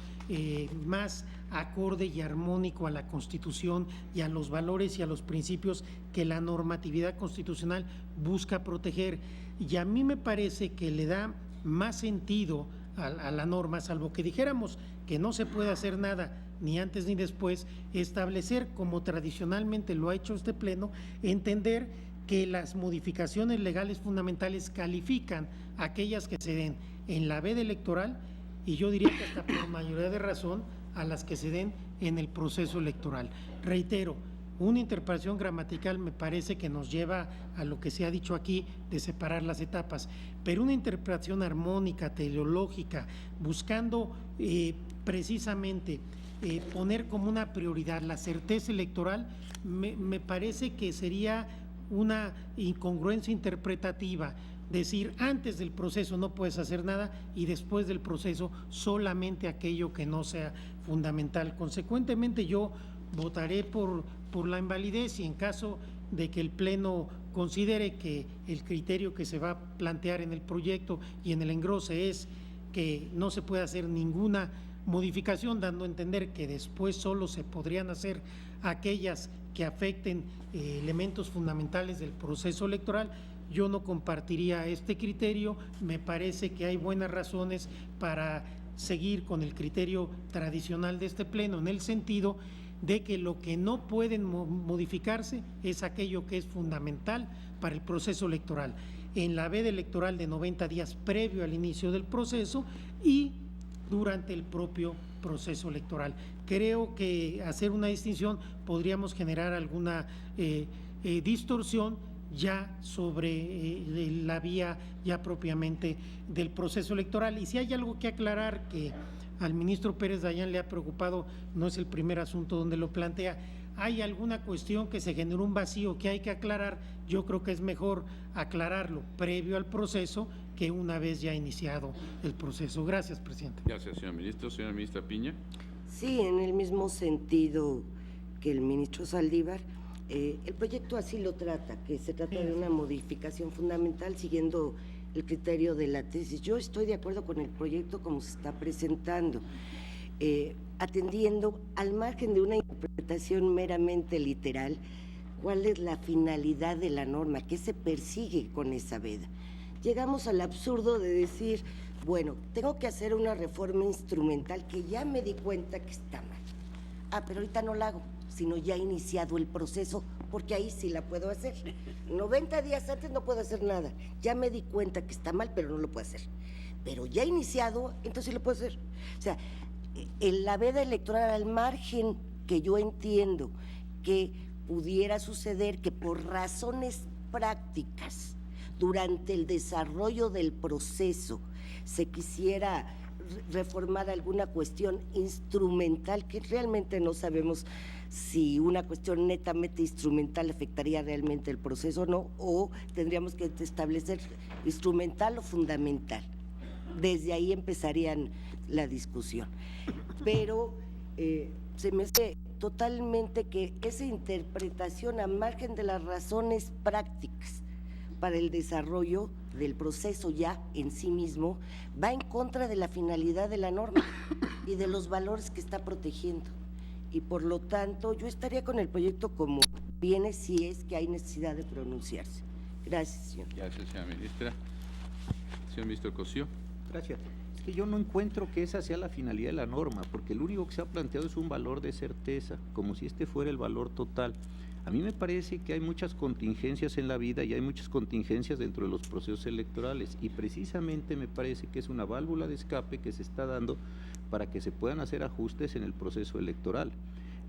más acorde y armónico a la Constitución y a los valores y a los principios que la normatividad constitucional busca proteger. Y a mí me parece que le da más sentido a la norma, salvo que dijéramos que no se puede hacer nada ni antes ni después, establecer, como tradicionalmente lo ha hecho este Pleno, entender que las modificaciones legales fundamentales califican aquellas que se den en la veda electoral, y yo diría que hasta por mayoría de razón a las que se den en el proceso electoral. Reitero, una interpretación gramatical me parece que nos lleva a lo que se ha dicho aquí de separar las etapas, pero una interpretación armónica, teleológica, buscando precisamente poner como una prioridad la certeza electoral, me parece que sería una incongruencia interpretativa. Decir antes del proceso no puedes hacer nada y después del proceso solamente aquello que no sea fundamental. Consecuentemente yo votaré por la invalidez, y en caso de que el Pleno considere que el criterio que se va a plantear en el proyecto y en el engrose es que no se puede hacer ninguna modificación, dando a entender que después solo se podrían hacer aquellas que afecten elementos fundamentales del proceso electoral, yo no compartiría este criterio. Me parece que hay buenas razones para seguir con el criterio tradicional de este Pleno, en el sentido de que lo que no pueden modificarse es aquello que es fundamental para el proceso electoral, en la veda electoral de 90 días previo al inicio del proceso y durante el propio proceso electoral. Creo que hacer una distinción podríamos generar alguna distorsión ya sobre la vía ya propiamente del proceso electoral. Y si hay algo que aclarar que al ministro Pérez Dayán le ha preocupado, no es el primer asunto donde lo plantea, hay alguna cuestión que se generó un vacío que hay que aclarar, yo creo que es mejor aclararlo previo al proceso que una vez ya iniciado el proceso. Gracias, presidente. Gracias, señor ministro. Señora ministra Piña. Sí, en el mismo sentido que el ministro Saldívar, el proyecto así lo trata, que se trata de una modificación fundamental siguiendo el criterio de la tesis. Yo estoy de acuerdo con el proyecto como se está presentando, atendiendo al margen de una interpretación meramente literal, cuál es la finalidad de la norma, qué se persigue con esa veda. Llegamos al absurdo de decir, bueno, tengo que hacer una reforma instrumental que ya me di cuenta que está mal. Pero ahorita no la hago, sino ya he iniciado el proceso, porque ahí sí la puedo hacer. 90 días antes no puedo hacer nada. Ya me di cuenta que está mal, pero no lo puedo hacer. Pero ya he iniciado, entonces sí lo puedo hacer. O sea, en la veda electoral, al margen que yo entiendo que pudiera suceder que por razones prácticas, durante el desarrollo del proceso, se quisiera reformar alguna cuestión instrumental, que realmente no sabemos si una cuestión netamente instrumental afectaría realmente el proceso o no, o tendríamos que establecer instrumental o fundamental. Desde ahí empezarían la discusión. pero se me hace totalmente que esa interpretación, a margen de las razones prácticas para el desarrollo del proceso ya en sí mismo, va en contra de la finalidad de la norma y de los valores que está protegiendo. Y por lo tanto, yo estaría con el proyecto como viene si es que hay necesidad de pronunciarse. Gracias, señor. Gracias, señora ministra. Señor ministro Cosío. Gracias. Es que yo no encuentro que esa sea la finalidad de la norma, porque lo único que se ha planteado es un valor de certeza, como si este fuera el valor total. A mí me parece que hay muchas contingencias en la vida y hay muchas contingencias dentro de los procesos electorales, y precisamente me parece que es una válvula de escape que se está dando para que se puedan hacer ajustes en el proceso electoral.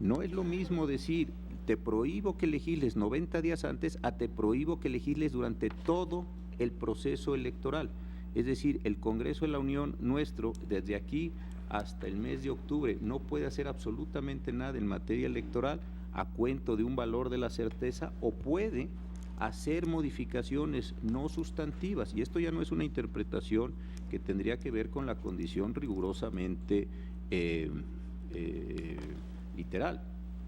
No es lo mismo decir, te prohíbo que legisles 90 días antes, a te prohíbo que legisles durante todo el proceso electoral. Es decir, el Congreso de la Unión nuestro, desde aquí hasta el mes de octubre, no puede hacer absolutamente nada en materia electoral a cuento de un valor de la certeza, o puede hacer modificaciones no sustantivas, y esto ya no es una interpretación que tendría que ver con la condición rigurosamente literal.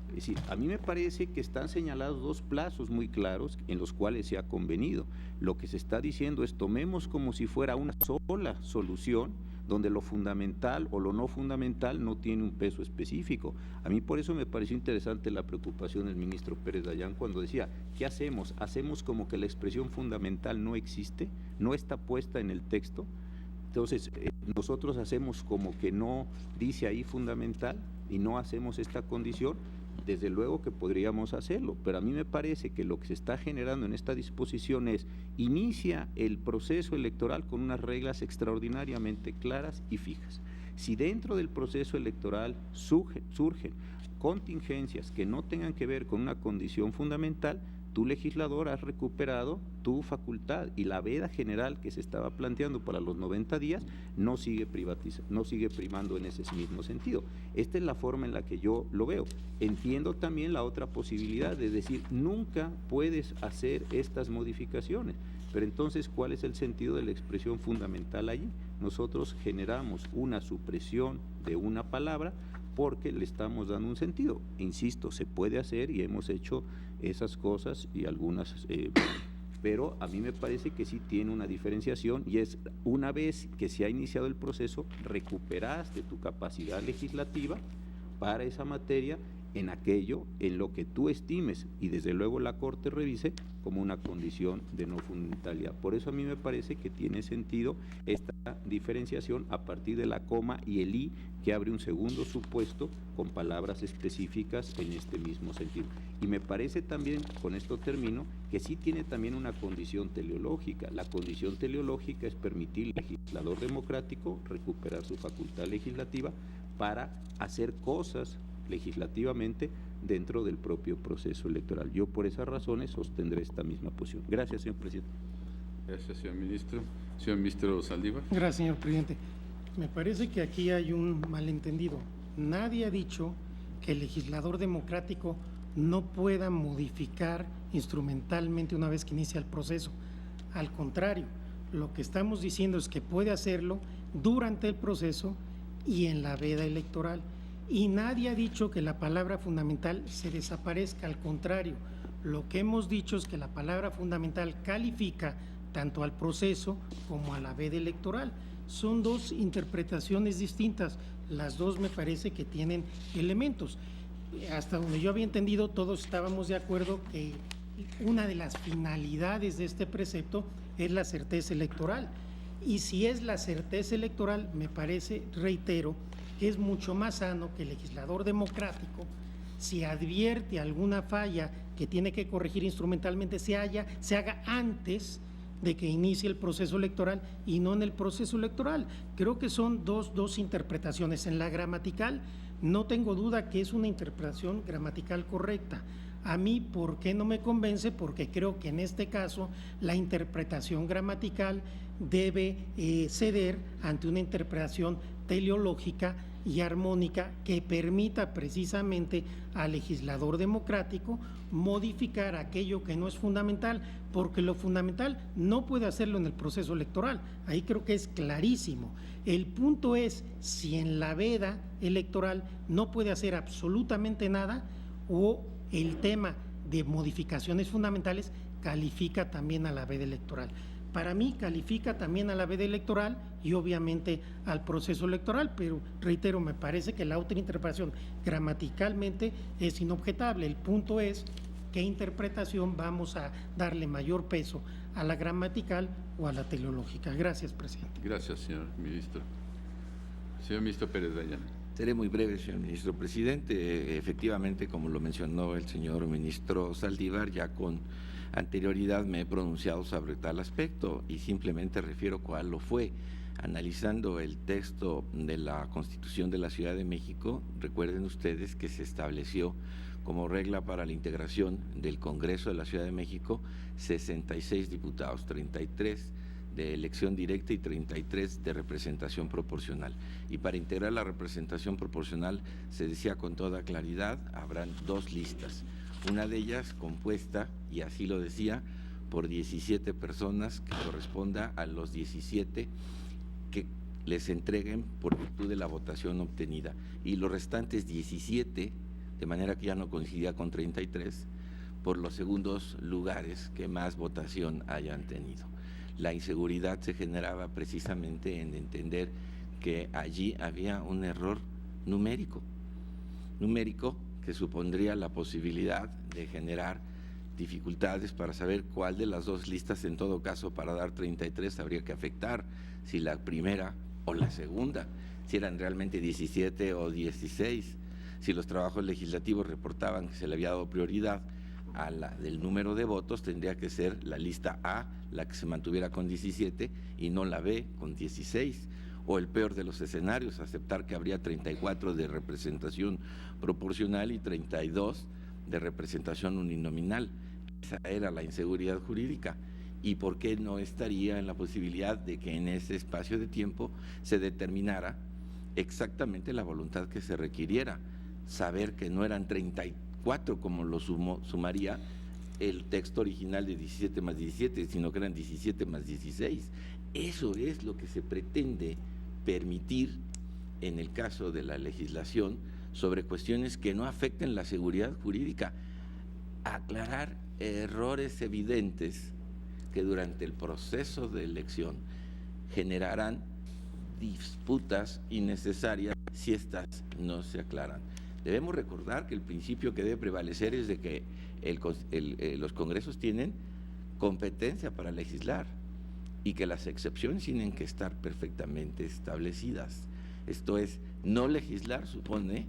Es decir, a mí me parece que están señalados dos plazos muy claros en los cuales se ha convenido. Lo que se está diciendo es tomemos como si fuera una sola solución, donde lo fundamental o lo no fundamental no tiene un peso específico. A mí por eso me pareció interesante la preocupación del ministro Pérez Dayán cuando decía, ¿qué hacemos? ¿Hacemos como que la expresión fundamental no existe? ¿No está puesta en el texto? Entonces, nosotros hacemos como que no dice ahí fundamental y no hacemos esta condición. Desde luego que podríamos hacerlo, pero a mí me parece que lo que se está generando en esta disposición es, inicia el proceso electoral con unas reglas extraordinariamente claras y fijas. Si dentro del proceso electoral surgen contingencias que no tengan que ver con una condición fundamental, tú, legislador, has recuperado tu facultad, y la veda general que se estaba planteando para los 90 días no sigue primando en ese mismo sentido. Esta es la forma en la que yo lo veo. Entiendo también la otra posibilidad de decir, nunca puedes hacer estas modificaciones, pero entonces, ¿cuál es el sentido de la expresión fundamental allí? Nosotros generamos una supresión de una palabra porque le estamos dando un sentido. Insisto, se puede hacer y hemos hecho esas cosas y algunas, pero a mí me parece que sí tiene una diferenciación, y es, una vez que se ha iniciado el proceso, recuperaste tu capacidad legislativa para esa materia en aquello en lo que tú estimes, y desde luego la Corte revise como una condición de no fundamentalidad. Por eso a mí me parece que tiene sentido esta diferenciación a partir de la coma y el i, que abre un segundo supuesto con palabras específicas en este mismo sentido. Y me parece también, con esto termino, que sí tiene también una condición teleológica. La condición teleológica es permitir al legislador democrático recuperar su facultad legislativa para hacer cosas legislativamente dentro del propio proceso electoral. Yo por esas razones sostendré esta misma posición. Gracias, señor presidente. Gracias, señor ministro. Señor ministro Saldívar. Gracias, señor presidente. Me parece que aquí hay un malentendido. Nadie ha dicho que el legislador democrático no pueda modificar instrumentalmente una vez que inicia el proceso. Al contrario, lo que estamos diciendo es que puede hacerlo durante el proceso y en la veda electoral. Y nadie ha dicho que la palabra fundamental se desaparezca, al contrario, lo que hemos dicho es que la palabra fundamental califica tanto al proceso como a la veda electoral. Son dos interpretaciones distintas, las dos me parece que tienen elementos. Hasta donde yo había entendido, todos estábamos de acuerdo que una de las finalidades de este precepto es la certeza electoral. Y si es la certeza electoral, me parece, reitero, que es mucho más sano que el legislador democrático, si advierte alguna falla que tiene que corregir instrumentalmente, se haga antes de que inicie el proceso electoral y no en el proceso electoral. Creo que son dos interpretaciones. En la gramatical, no tengo duda que es una interpretación gramatical correcta. A mí, ¿por qué no me convence? Porque creo que en este caso la interpretación gramatical debe ceder ante una interpretación teleológica y armónica que permita precisamente al legislador democrático modificar aquello que no es fundamental, porque lo fundamental no puede hacerlo en el proceso electoral. Ahí creo que es clarísimo. El punto es si en la veda electoral no puede hacer absolutamente nada, o el tema de modificaciones fundamentales califica también a la veda electoral. Para mí califica también a la veda electoral y obviamente al proceso electoral, pero reitero, me parece que la otra interpretación gramaticalmente es inobjetable. El punto es qué interpretación vamos a darle mayor peso, a la gramatical o a la teleológica. Gracias, presidente. Gracias, señor ministro. Señor ministro Pérez Dayán. Seré muy breve, señor ministro presidente. Efectivamente, como lo mencionó el señor ministro Saldívar, ya con anterioridad me he pronunciado sobre tal aspecto y simplemente refiero cuál lo fue. Analizando el texto de la Constitución de la Ciudad de México, recuerden ustedes que se estableció como regla para la integración del Congreso de la Ciudad de México 66 diputados, 33 de elección directa y 33 de representación proporcional. Y para integrar la representación proporcional, se decía con toda claridad, habrán dos listas. Una de ellas compuesta, y así lo decía, por 17 personas que corresponda a los 17 que les entreguen por virtud de la votación obtenida. Y los restantes 17, de manera que ya no coincidía con 33, por los segundos lugares que más votación hayan tenido. La inseguridad se generaba precisamente en entender que allí había un error numérico que supondría la posibilidad de generar dificultades para saber cuál de las dos listas, en todo caso, para dar 33 habría que afectar, si la primera o la segunda, si eran realmente 17 o 16, si los trabajos legislativos reportaban que se le había dado prioridad a la del número de votos, tendría que ser la lista A la que se mantuviera con 17 y no la B con 16. O el peor de los escenarios, aceptar que habría 34 de representación proporcional y 32 de representación uninominal. Esa era la inseguridad jurídica. ¿Y por qué no estaría en la posibilidad de que en ese espacio de tiempo se determinara exactamente la voluntad que se requiriera? Saber que no eran 34 como lo sumaría el texto original de 17 más 17, sino que eran 17 más 16. Eso es lo que se pretende permitir en el caso de la legislación sobre cuestiones que no afecten la seguridad jurídica. Aclarar errores evidentes que durante el proceso de elección generarán disputas innecesarias si estas no se aclaran. Debemos recordar que el principio que debe prevalecer es de que los congresos tienen competencia para legislar y que las excepciones tienen que estar perfectamente establecidas. Esto es, no legislar supone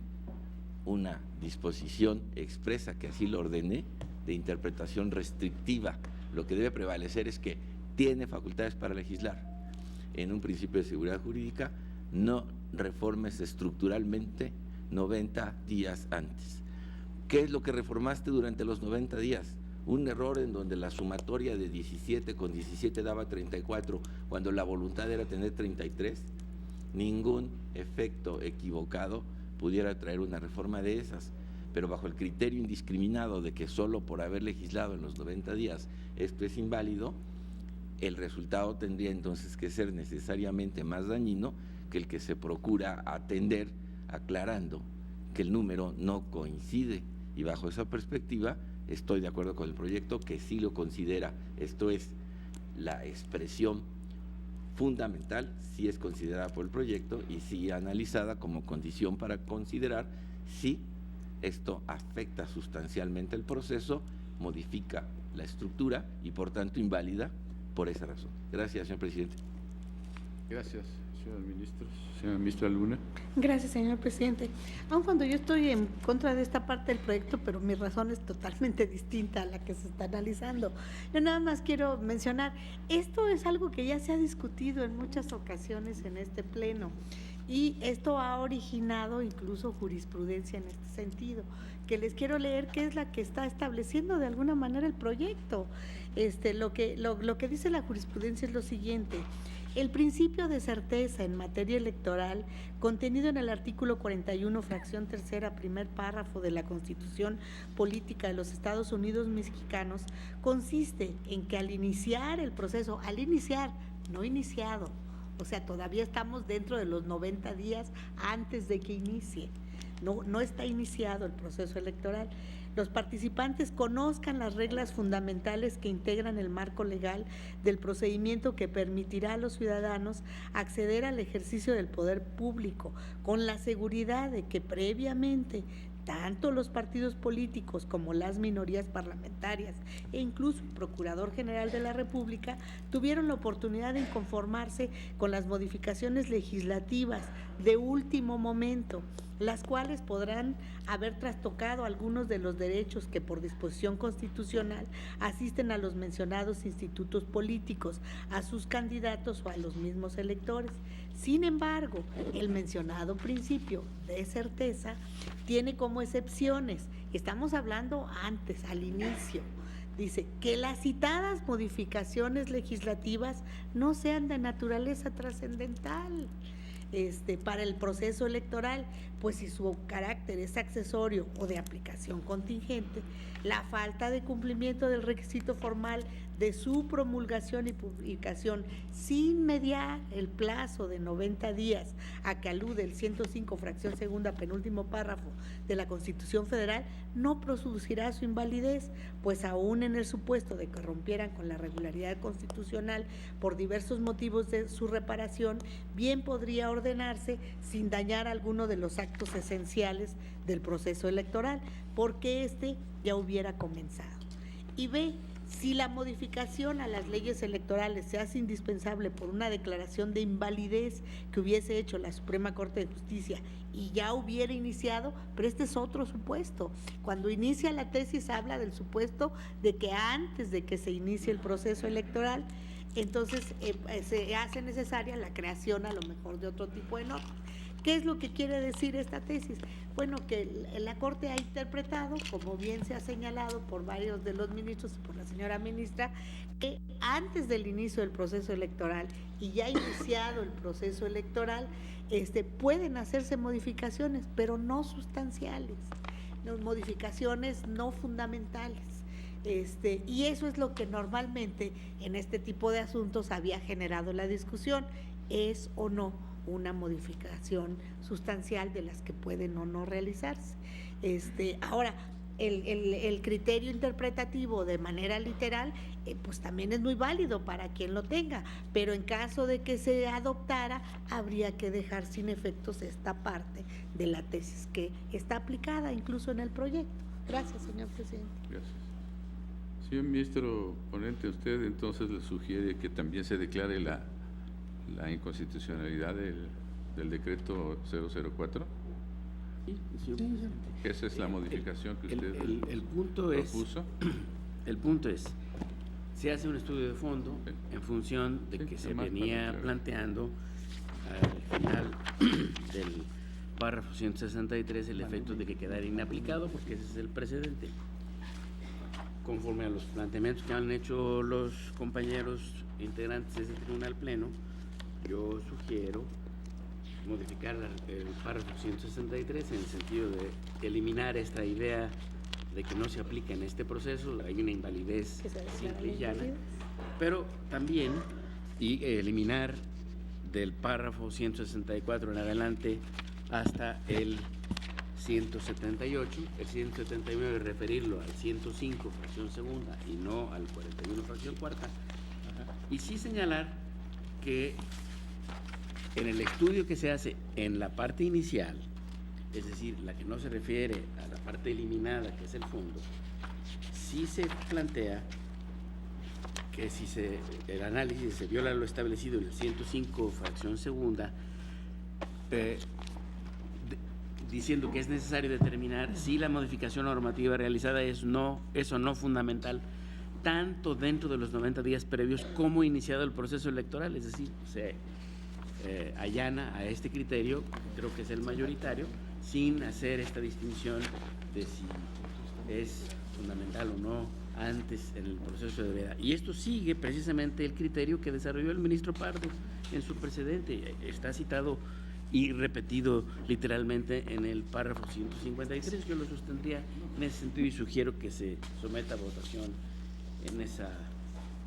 una disposición expresa que así lo ordene de interpretación restrictiva. Lo que debe prevalecer es que tiene facultades para legislar. En un principio de seguridad jurídica, no reformes estructuralmente 90 días antes. ¿Qué es lo que reformaste durante los 90 días? Un error en donde la sumatoria de 17 con 17 daba 34, cuando la voluntad era tener 33. Ningún efecto equivocado pudiera traer una reforma de esas, pero bajo el criterio indiscriminado de que solo por haber legislado en los 90 días esto es inválido, el resultado tendría entonces que ser necesariamente más dañino que el que se procura atender aclarando que el número no coincide. Y bajo esa perspectiva estoy de acuerdo con el proyecto que sí lo considera. Esto es, la expresión fundamental sí es considerada por el proyecto y sí analizada como condición para considerar si esto afecta sustancialmente el proceso, modifica la estructura y por tanto invalida por esa razón. Gracias, señor presidente. Gracias, señor ministro. Señora ministra Luna. Gracias, señor presidente. Aun cuando yo estoy en contra de esta parte del proyecto, pero mi razón es totalmente distinta a la que se está analizando. Yo nada más quiero mencionar, esto es algo que ya se ha discutido en muchas ocasiones en este pleno y esto ha originado incluso jurisprudencia en este sentido, que les quiero leer qué es la que está estableciendo de alguna manera el proyecto. Lo que dice la jurisprudencia es lo siguiente: El principio de certeza en materia electoral, contenido en el artículo 41, fracción tercera, primer párrafo de la Constitución Política de los Estados Unidos Mexicanos, consiste en que al iniciar el proceso, no iniciado, o sea, todavía estamos dentro de los 90 días antes de que inicie, no está iniciado el proceso electoral. Los participantes conozcan las reglas fundamentales que integran el marco legal del procedimiento que permitirá a los ciudadanos acceder al ejercicio del poder público con la seguridad de que previamente tanto los partidos políticos como las minorías parlamentarias e incluso el Procurador General de la República tuvieron la oportunidad de inconformarse con las modificaciones legislativas de último momento, las cuales podrán haber trastocado algunos de los derechos que por disposición constitucional asisten a los mencionados institutos políticos, a sus candidatos o a los mismos electores. Sin embargo, el mencionado principio de certeza tiene como excepciones, estamos hablando antes, al inicio, dice que las citadas modificaciones legislativas no sean de naturaleza trascendental para el proceso electoral, pues si su carácter es accesorio o de aplicación contingente, la falta de cumplimiento del requisito formal de su promulgación y publicación sin mediar el plazo de 90 días a que alude el 105, fracción segunda, penúltimo párrafo de la Constitución Federal, no producirá su invalidez, pues aún en el supuesto de que rompieran con la regularidad constitucional por diversos motivos de su reparación, bien podría ordenarse sin dañar alguno de los actos esenciales del proceso electoral, porque éste ya hubiera comenzado. Y B, si la modificación a las leyes electorales se hace indispensable por una declaración de invalidez que hubiese hecho la Suprema Corte de Justicia y ya hubiera iniciado, pero este es otro supuesto. Cuando inicia la tesis habla del supuesto de que antes de que se inicie el proceso electoral, entonces se hace necesaria la creación a lo mejor de otro tipo de normas. ¿Qué es lo que quiere decir esta tesis? Bueno, que la Corte ha interpretado, como bien se ha señalado por varios de los ministros y por la señora ministra, que antes del inicio del proceso electoral y ya iniciado el proceso electoral, pueden hacerse modificaciones, pero no sustanciales, modificaciones no fundamentales. Y eso es lo que normalmente en este tipo de asuntos había generado la discusión, ¿es o no una modificación sustancial de las que pueden o no realizarse? Ahora, el criterio interpretativo de manera literal, pues también es muy válido para quien lo tenga, pero en caso de que se adoptara, habría que dejar sin efectos esta parte de la tesis que está aplicada incluso en el proyecto. Gracias, señor presidente. Gracias. Señor ministro ponente, usted entonces le sugiere que también se declare la inconstitucionalidad del decreto 004. Sí, señor presidente. Esa es la modificación que usted el punto propuso. El punto es, se hace un estudio de fondo en función de que se venía planteando al final del párrafo 163 el efecto de que quedara inaplicado, porque ese es el precedente. Conforme a los planteamientos que han hecho los compañeros integrantes de ese tribunal pleno, yo sugiero modificar el párrafo 163 en el sentido de eliminar esta idea de que no se aplica en este proceso, hay una invalidez simple y llana, pero también eliminar del párrafo 164 en adelante hasta el 178, el 179 referirlo al 105 fracción segunda y no al 41 fracción cuarta, y sí señalar que en el estudio que se hace en la parte inicial, es decir, la que no se refiere a la parte eliminada, que es el fondo, sí se plantea que si el análisis se viola lo establecido en el 105 fracción segunda, diciendo que es necesario determinar si la modificación normativa realizada es no fundamental, tanto dentro de los 90 días previos como iniciado el proceso electoral, es decir, se allana a este criterio, creo que es el mayoritario, sin hacer esta distinción de si es fundamental o no antes en el proceso de veda. Y esto sigue precisamente el criterio que desarrolló el ministro Pardo en su precedente. Está citado y repetido literalmente en el párrafo 153. Yo lo sostendría en ese sentido y sugiero que se someta a votación en esa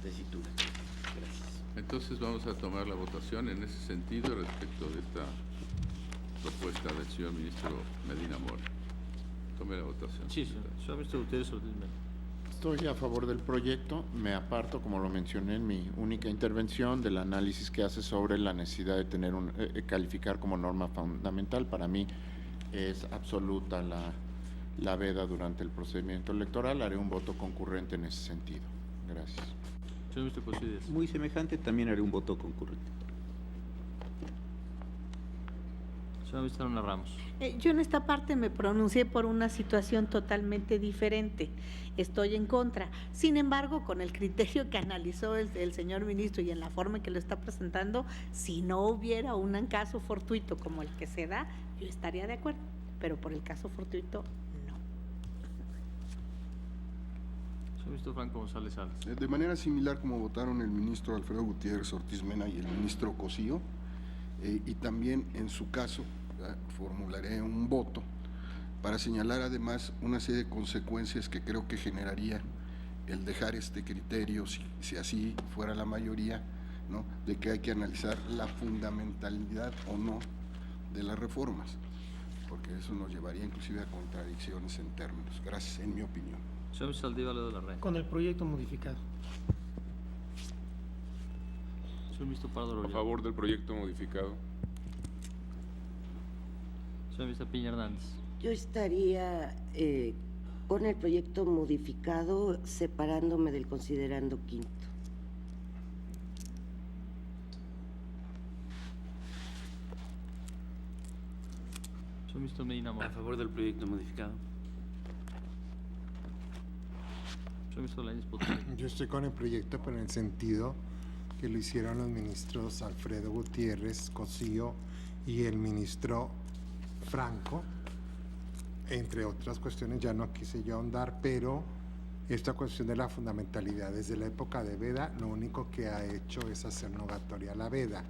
tesitura. Gracias. Entonces vamos a tomar la votación en ese sentido respecto de esta propuesta del señor ministro Medina Mora. Tome la votación. Sí, señor ministro Gutiérrez Ortiz Mena. Estoy a favor del proyecto, me aparto, como lo mencioné en mi única intervención, del análisis que hace sobre la necesidad de tener calificar como norma fundamental. Para mí es absoluta la veda durante el procedimiento electoral. Haré un voto concurrente en ese sentido. Gracias. Señor ministro Cosías. Muy semejante, también haré un voto concurrente. Señor ministro Luna Ramos. Yo en esta parte me pronuncié por una situación totalmente diferente. Estoy en contra. Sin embargo, con el criterio que analizó el señor ministro y en la forma en que lo está presentando, si no hubiera un caso fortuito como el que se da, yo estaría de acuerdo. Pero por el caso fortuito, no. Señor ministro Franco González Salas. De manera similar como votaron el ministro Alfredo Gutiérrez Ortiz Mena y el ministro Cosío, y también en su caso formularé un voto para señalar además una serie de consecuencias que creo que generaría el dejar este criterio, si así fuera la mayoría, ¿no?, de que hay que analizar la fundamentalidad o no de las reformas, porque eso nos llevaría inclusive a contradicciones en términos. Gracias, en mi opinión. Señor ministro Saldívar de la Reina. Con el proyecto modificado. Señor ministro Pardo A Lorena. favor del proyecto modificado. Señor ministro Piña Hernández. Yo estaría con el proyecto modificado, separándome del considerando quinto. Señor ministro Medina Mora. A favor del proyecto modificado. Señor ministro Lainez Potisek. Yo estoy con el proyecto, pero en el sentido que lo hicieron los ministros Alfredo Gutiérrez, Cosío y el ministro Franco. Entre otras cuestiones, ya no quise yo ahondar, pero esta cuestión de la fundamentalidad desde la época de Veda, lo único que ha hecho es hacer nogatoria la Veda,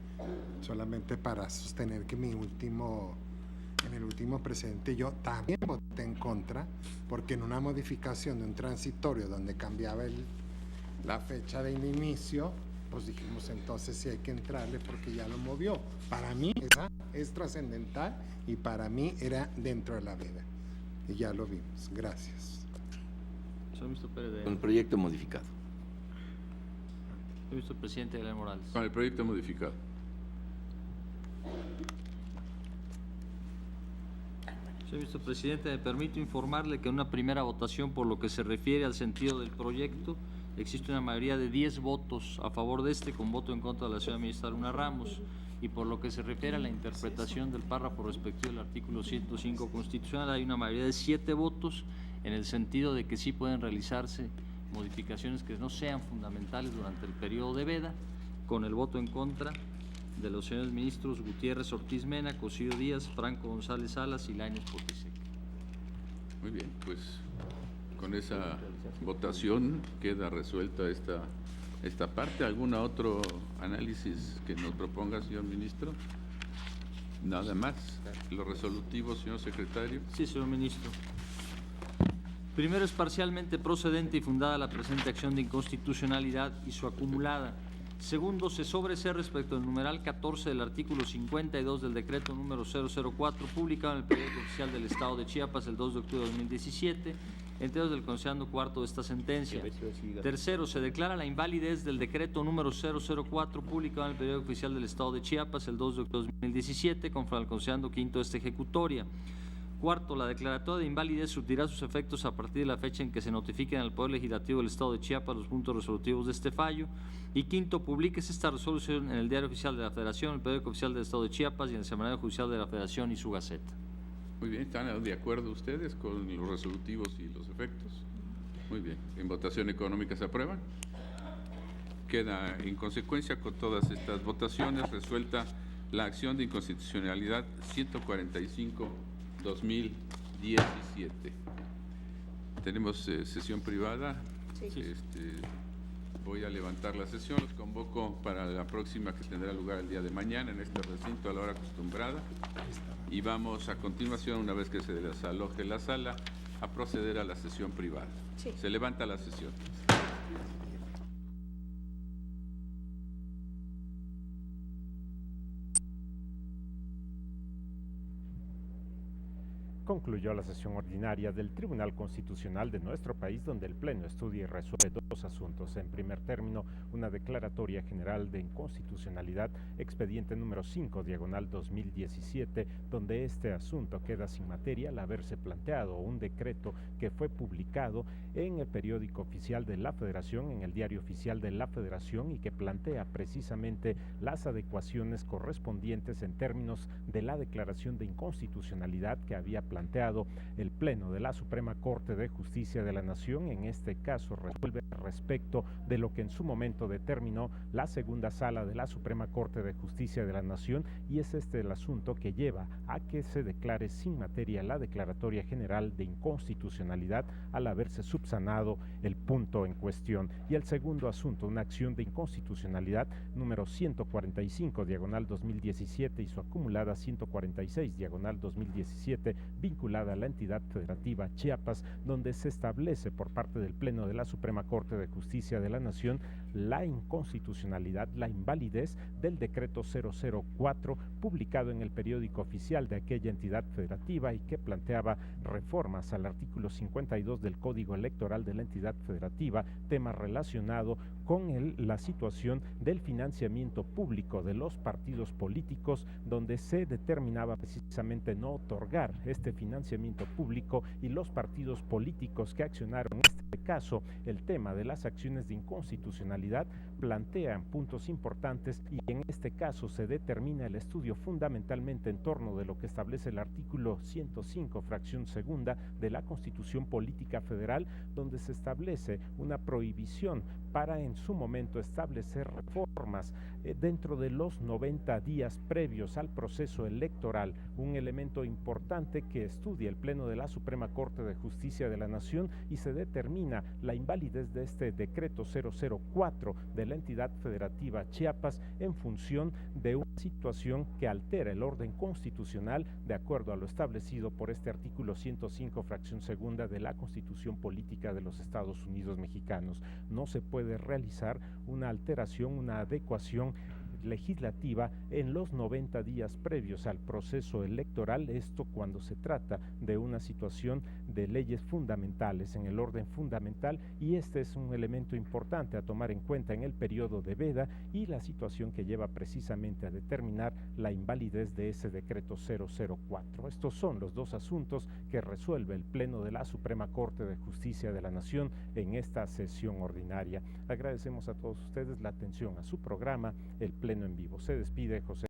solamente para sostener que en el último precedente yo también voté en contra, porque en una modificación de un transitorio donde cambiaba la fecha de inicio, pues dijimos entonces sí hay que entrarle porque ya lo movió. Para mí esa es trascendental y para mí era dentro de la Veda. Y ya lo vimos. Gracias. Señor ministro Pérez de Con el proyecto modificado. Señor ministro presidente Guillermo Morales. Con el proyecto modificado. Señor ministro presidente, me permito informarle que en una primera votación por lo que se refiere al sentido del proyecto, existe una mayoría de 10 votos a favor de este, con voto en contra de la señora ministra Luna Ramos. Y por lo que se refiere a la interpretación del párrafo respectivo del artículo 105 constitucional, hay una mayoría de 7 votos en el sentido de que sí pueden realizarse modificaciones que no sean fundamentales durante el periodo de veda, con el voto en contra de los señores ministros Gutiérrez Ortiz Mena, Cosío Díaz, Franco González Salas y Lainez Potisek. Muy bien, pues con esa votación queda resuelta esta parte. ¿Algún otro análisis que nos proponga, señor ministro? Nada más. Los resolutivos, señor secretario. Sí, señor ministro. Primero, es parcialmente procedente y fundada la presente acción de inconstitucionalidad y su acumulada. Segundo, se sobresee respecto al numeral 14 del artículo 52 del decreto número 004, publicado en el periódico oficial del Estado de Chiapas el 2 de octubre de 2017, enteros del considerando cuarto de esta sentencia. Tercero, se declara la invalidez del decreto número 004, publicado en el periódico oficial del Estado de Chiapas el 2 de octubre de 2017, conforme al considerando quinto de esta ejecutoria. Cuarto, la declaratoria de invalidez surtirá sus efectos a partir de la fecha en que se notifiquen al Poder Legislativo del Estado de Chiapas los puntos resolutivos de este fallo. Y quinto, publíquese esta resolución en el Diario Oficial de la Federación, el Periódico Oficial del Estado de Chiapas y en el Semanario Judicial de la Federación y su Gaceta. Muy bien, ¿están de acuerdo ustedes con los resolutivos y los efectos? Muy bien. ¿En votación económica se aprueban? Queda en consecuencia con todas estas votaciones resuelta la acción de inconstitucionalidad 145/2017. Tenemos sesión privada. Sí. Voy a levantar la sesión, los convoco para la próxima que tendrá lugar el día de mañana en este recinto a la hora acostumbrada y vamos a continuación, una vez que se desaloje la sala, a proceder a la sesión privada. Sí. Se levanta la sesión. Concluyó la sesión ordinaria del Tribunal Constitucional de nuestro país, donde el Pleno estudia y resuelve dos asuntos. En primer término, una declaratoria general de inconstitucionalidad, expediente número 5, diagonal 2017, donde este asunto queda sin materia al haberse planteado un decreto que fue publicado en el periódico oficial de la Federación, en el diario oficial de la Federación, y que plantea precisamente las adecuaciones correspondientes en términos de la declaración de inconstitucionalidad que había planteado el Pleno de la Suprema Corte de Justicia de la Nación. En este caso resuelve respecto de lo que en su momento determinó la segunda sala de la Suprema Corte de Justicia de la Nación, y es este el asunto que lleva a que se declare sin materia la declaratoria general de inconstitucionalidad al haberse subsanado el punto en cuestión. Y el segundo asunto, una acción de inconstitucionalidad número 145, diagonal 2017 y su acumulada 146, diagonal 2017, vinculada a la entidad federativa Chiapas, donde se establece por parte del Pleno de la Suprema Corte de Justicia de la Nación la inconstitucionalidad, la invalidez del decreto 004 publicado en el periódico oficial de aquella entidad federativa y que planteaba reformas al artículo 52 del Código Electoral de la entidad federativa, tema relacionado con la situación del financiamiento público de los partidos políticos, donde se determinaba precisamente no otorgar este financiamiento público, y los partidos políticos que accionaron en este caso el tema de las acciones de inconstitucionalidad plantean puntos importantes, y en este caso se determina el estudio fundamentalmente en torno de lo que establece el artículo 105, fracción segunda de la Constitución Política Federal, donde se establece una prohibición para en su momento establecer reformas dentro de los 90 días previos al proceso electoral, un elemento importante que estudia el Pleno de la Suprema Corte de Justicia de la Nación, y se determina la invalidez de este decreto 004 de la entidad federativa Chiapas en función de una situación que altera el orden constitucional de acuerdo a lo establecido por este artículo 105, fracción segunda de la Constitución Política de los Estados Unidos Mexicanos. No se puede realizar una alteración, una adecuación legislativa en los 90 días previos al proceso electoral, esto cuando se trata de una situación de leyes fundamentales en el orden fundamental, y este es un elemento importante a tomar en cuenta en el periodo de veda y la situación que lleva precisamente a determinar la invalidez de ese decreto 004. Estos son los dos asuntos que resuelve el Pleno de la Suprema Corte de Justicia de la Nación en esta sesión ordinaria. Agradecemos a todos ustedes la atención a su programa, el Pleno en Vivo. Se despide José